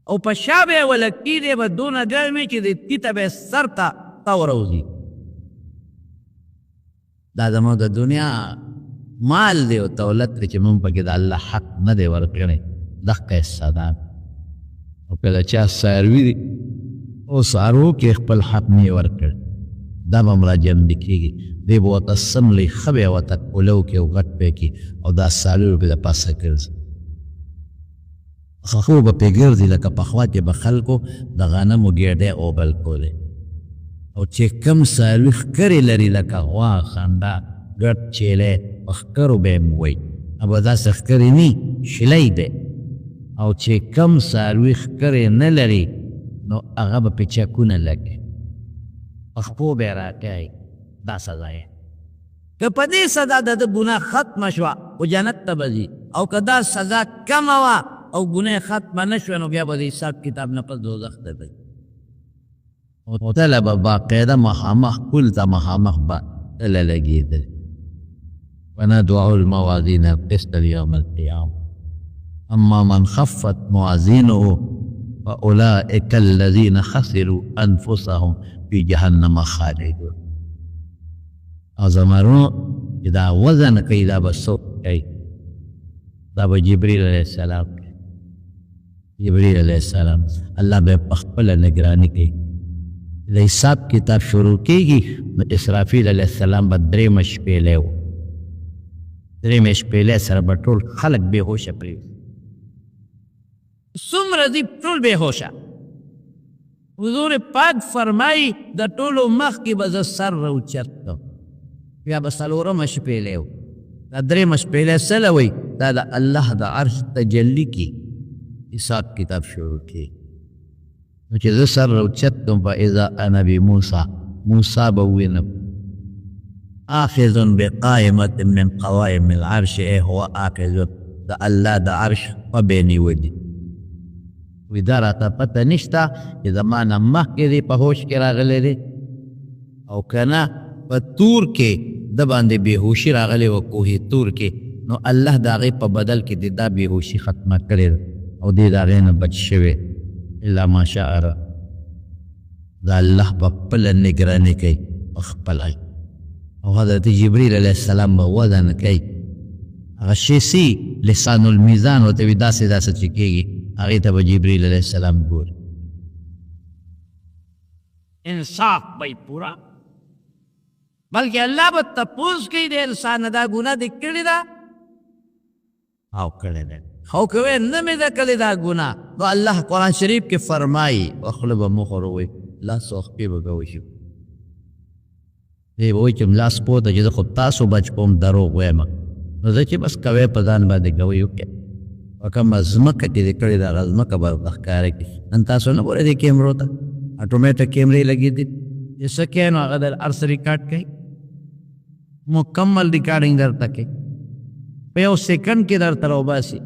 او په شا به یې وله کېږي به دونه ګرم وي چې د ټیټه به یې سر ته تو راوځي دا زموږ د دنیا مال دی او دولت دی چې مونږ پکې د الله حق نه دی ورکړی دغه حصه ده او کله چا څاروي دي او څاروو کې خپل حق نه یې ورکړ دا به هم راجمع کېږي دی به ورته څملي ښه به یې ورته کولو کې او غټ به یې کړي او دا څاروي به د پاسه ګرځي خو به پرې ګرځي لکه پخوا چې به خلکو د غنمو ګېډۍ اوبل کولې او چې کم څاروي ښکرې لري لکه غوا خندا ګډ چیلی په ښکرو به یې م وایي ابه داسې ښکرې نه شلی دی او چې کم څاروي ښکرې نه لري نو هغه به پرې چکونه لګي په خپو به یې راکوي دا سزا یې که په دې سزا د ده ګناه ختمه شوه خو جنت ته به ځي او که دا سزا کمه وه او ګناه ختمه نه شوه نو بیا به د حساب کتاب نه پس دوزخ ته ځي او تله به باقاعده مخامخ کل ته مخامخ به تله لګېدل ونضع الموازين القسط ليوم القيامة أما من خفت موازينه فأولئك الذين خسروا أنفسهم في جهنم خالدون أزمرون إذا وزن كيدا بسوء كي دا جبريل عليه السلام جبريل عليه السلام الله بخبل نگرانی کی د حساب کتاب شروع کیږي اسرافیل علیه السلام به درې مشپېلې و درې مشپېلې سره به ټول خلک بېهوشه پرېږدي څومره دي ټول بېهوشه حضور پاک فرمایي د ټولو مخکې به زه سر راوچت کړم بیا به څلورمه شپېلې و دا درېمه شپېلې څه له وایي دا د الله د عرش تجلي کی حساب کتاب شروع کی نو چې زه سر راوچت کړم فاذا انا بموسی موسی به ووینم آخذ بقائمة من قوائم العرش هو آخذ دا الله دا عرش وبینی ودی وی دا راته پته نشته چې زما نه مخکې دی په هوش کې راغلی دی او که نه په تور کې د باندې بېهوشي راغلی و کوهي تور کې نو الله د هغې په بدل کې د دا بېهوشي ختمه کړې ده او دې د هغې نه بچ شوی الا ماشاء الله دا الله په خپله نګراني کوي په خپله او حضرت جبریل علیه السلام به وزن کوي هغه شی سي لسان المیزان ورته وي داسې داسې چې کېږي هغې ته به جبریل علیه السلام ګوري انصاف به یې پوره بلکې الله به تپوس کوي د انسان دا ګناه دې کړې ده او کړې ده خو که وایې نه مې ده کړې دا ګناه نو الله قرآن شریف کې فرمایي په خوله به مخور ووایي لاس او خپې به کوی شي دی به وایي چې لاس پوته چې زه خو تاسو بچ کوم دروغ وایم نو زه چې بس کوی په ځان باندې کوی وکړې په کومه ځمکه چې دې کړې ده هغه ځمکه به ورته ښکاره کړي نن تاسو نه ګورئ دې کیمرو ته اټومیټک کیمرې لګېدي چې څه کوي نو هغه د هر څه ریکارډ کوي مکمل ریکارډینګ درته کوي په یو سیکنډ کې درته راوباسي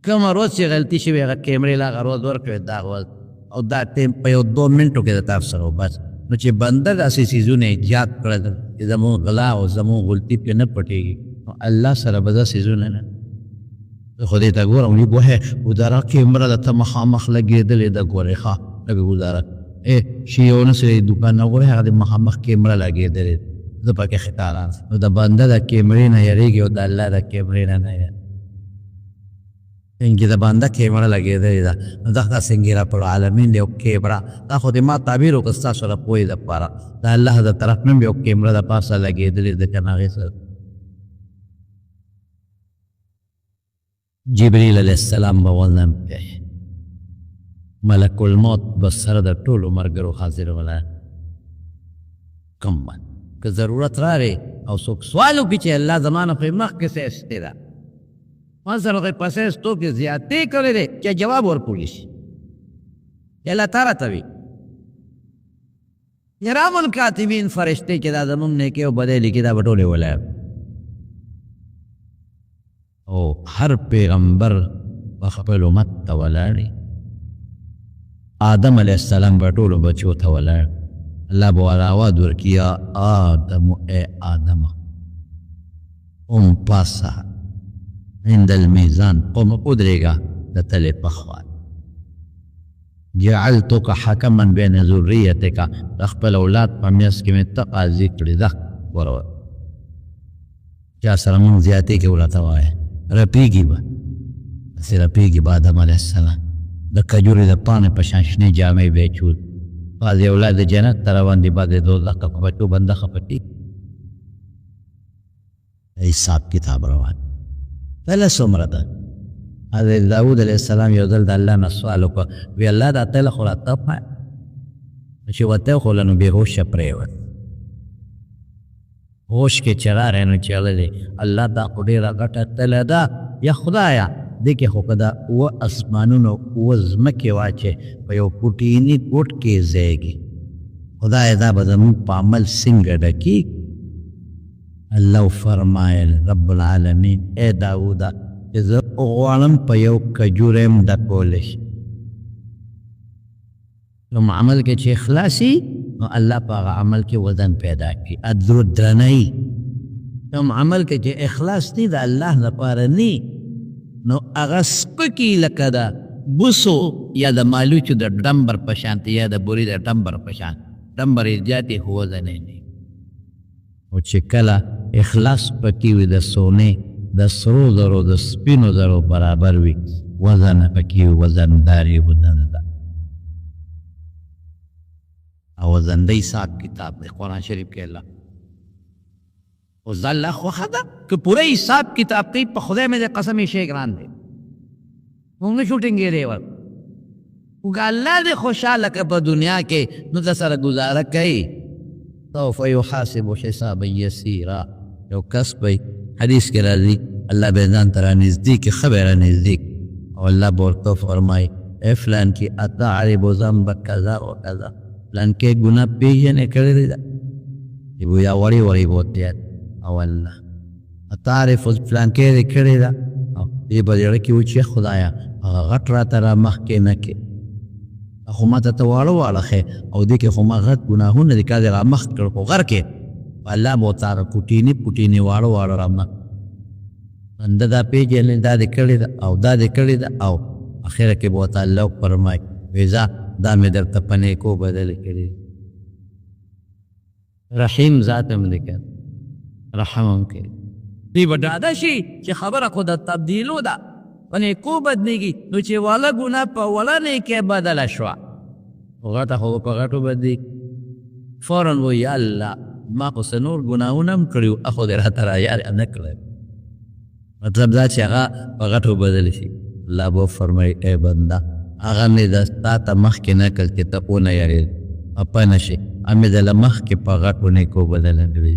کومه روز چې غلطي شوې هغه کیمرې له هغه روز ورکوي دا ورځ او دا ټیم په یو 2 منټو کې درته افسر وباسي نو چې بنده داسې څیزونه ایجاد کړل چې زموږ غلا او زموږ غلطي پرې نه پټېږي نو الله سره به دا څیزونه نه زه خو دې ته ګورم وایي ګوهې ګزاره کیمره درته مخامخ لګېدلې ده ګورې ښه لږه ګزاره شي یو نه سړی دوکان نه ګورې هغه د مخامخ کیمره لګېدلې زه پکې خطاران نو د بنده د کیمرې نه یېرېږي او د الله د کیمرې نه نه یېرېږي انکې د بنده کیمره لګېدلې ده نو دغه څنګه ربالعالمین د یو کیمره دا خو د ما تعبیر وکړه ستاسو د پوهې دپاره د الله د طرف نه یو کیمره د پاسه لګېدلې ده که نه هغې سره جبریل علیه السلام به وزن کوي ملک الموت به سره د ټولو ملګرو حاضر ولا کم باندې که ضرورت راغی او څوک سوال وکړي چې الله زما نه پرې مخکې څه ایستې ده ما سره هغې پسې ایستو کې زیاتې کړې دی چې جواب ورکولی شي الله تا راته وي کرام الکاتبین فرشتې چې دا زمونږ نیکۍ او بدۍ لیکي دا به ټولې ولایم او هر پیغمبر به خپل امت ته ولاړي آدم علیه السلام به ټولو بچو ته ولاړ الله به ورته آواز ورکړي یا آدم ای آدم قم پاسه عند المیزان قم ودرېږه د تلې پخوا جعلتک حکما بین ذریتک د خپل اولاد په منځ کې مې ته قاضي کړې ده ورور چا سره مونږ زیاتې کې ورته وایه رپېږي به هسې رپېږي به آدم علیه السلام د کجورې د پاڼې په شان شنې جامې به یې چول بعضې اولاد د جنت ته روان دي بعضې دوزخ ته په بچو بنده خفه کېږي حساب کتاب روان تله څومره ده حضرت داود علیه السلام یو ځل د الله نه سوال وکړه وی الله دا تله خو راته وښایه چې وته خوله نو بېهوشه پرېوت هوش کې چې راغی نو چې هغه الله دا خو ډېره غټه تله ده یا خدایه دې کې خو که دا اوه اسمانونو اوه ځمکې واچې په یو پوټیني ګوټ کې ځایږي خدایه دا به زموږ په عمل څنګه ډکېږي الله فرمایل رب العالمین ای داوده چې زه غواړم په یو کجوره یم ډکولی شي کوم عمل کې چې اخلاصي نو الله په هغه عمل کې وزن پیدا کړي درنۍ کوم عمل کې چې اخلاص دی د الله لپاره نی نو هغه سپکي لکه د بوسو یا د مالوچو د ډمبر په شانتي یا د بوري د ډمبر په شان ډمبر یې زیاتې خو وزن یې نه او چې کله اخلاص پکې وي د سونې د سرو زرو د سپینو زرو برابر وي وزن پکې وزنداري وزنده او وزنده حساب کتاب دی قرآن شریف کې الله او ځله خوښه ده که پوره حساب کتاب کوي په خدای مې د قسم یې شی ګران دی موږ نه شو ټینګېدی ور خو که الله دې خوشحاله که په دنیا کې نو د سره ګزاره کوي سوف یحاسب حسابا یسیرا یو کس به حدیث کې راځي الله به ځان ته رانږدې کړي ښه به یې رانږدې او الله به ورته وفرمایي ای فلان کې اتعرب ذنب کذا و کذا فلان کې ګناه پېژنې کړې ده یا وړې وړې بوتې او الله اتعرف فلان کې دې کړې ده او دې به زړه کې و چې خدایه هغه غټ راته را مخکې نه کې خو ما ته واړه واړه ښې او دې کې خو ما غټ ګناهونه دې کا دې را مخ کړ خو غر کې الله به ورته هغه پوټینې پوټینې واړه واړه را مخ بنده دا پېژنې دا دې کړې ده او دا دې کړې ده او اخره کې به ورته الله فرمایي ویزا دا مې درته په نیکو بدل کړي. رحیم ذات هم دی که رحم هم کوي. دوی به ډاډه شي چې خبره خو د تبدیلو ده، په نیکو بدلېږي. نو چې واله ګناه په وله نیکۍ بدله شوه، غټه خو په غټو بدلېږي. فوراً و یا الله ما خو څه نور ګناهونه هم کړي وو، خو دې راته رایاد نه کړی. مطلب دا چې هغه په غټو بدل شي. الله به فرمایي ای بنده هغه مې د تا ته مخکې نه کړل چې ته ونه یارېږې خفه نه شې، مې دله مخکې په غټو نیکو بدله کړي.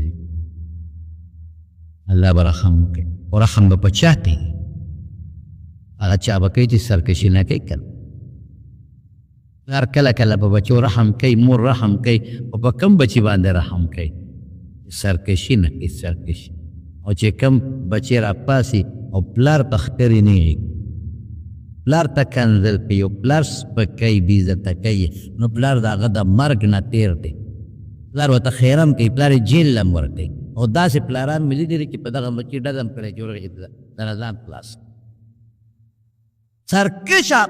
الله به رحم وکړي، خو رحم به په چا کوي؟ هغه چا به کوي چې سرکشي نه کوي که نه. پلار کله کله په بچو رحم کوي، مور رحم کوي، خو په کم بچي باندې رحم کوي؟ سرکشي نه کوي، سرکشي. او چې کم بچی راپاسي او پلار ته ښکرې نه یې، پلار ته کنځل کوي او پلار سپکوي، بېعزته کوي، نو پلار د هغه د مرګ نه تېر دی. پلار ورته خیر هم کوي، پلار یې جیل هم ورکوي. او داسې پلاران مې لیدلي دي چې په دغه بچي ډزم کړی چې ورغې د نظام خلاص. سرکشه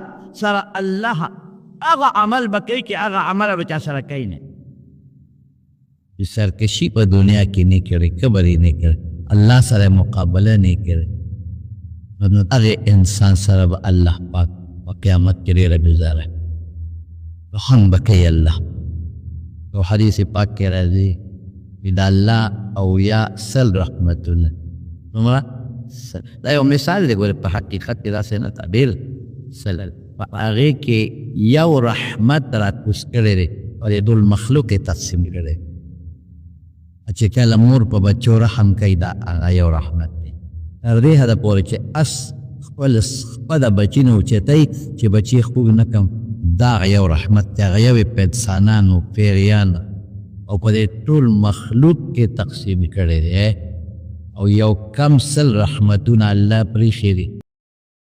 سره الله هغه عمل به کوي چې هغه عمل به چا سره کوي نه. چې سرکشي په دنیا کې نه کړې، کبر یې نه کړې، الله سره مقابله نه کړې، نو هغه انسان سره به الله پاک په قیامت کې ډېره ګزاره رحم به کوي. الله او حدیث پاک کې راځي د الله او یا سل رحمتونه. نمره دا یو مثال دی، ګوره په حقیقت کې داسې نه تعبیر سل په هغې کې یو رحمت راکوز کړی دی او د ټول مخلوق یې تقسیم کړی. چې کله مور په بچو رحم کوي دا هغه یو رحمت دی. تر دې حده پورې چې خپله بچي نه اوچتوي چې بچي خوږ نه کړم، دا هغه یو رحمت دی. هغه یو یې په انسانانو، پیریانو او په دې ټول مخلوق کې تقسیم کړی دی. او یو کم سل رحمتونه الله پرېښي دي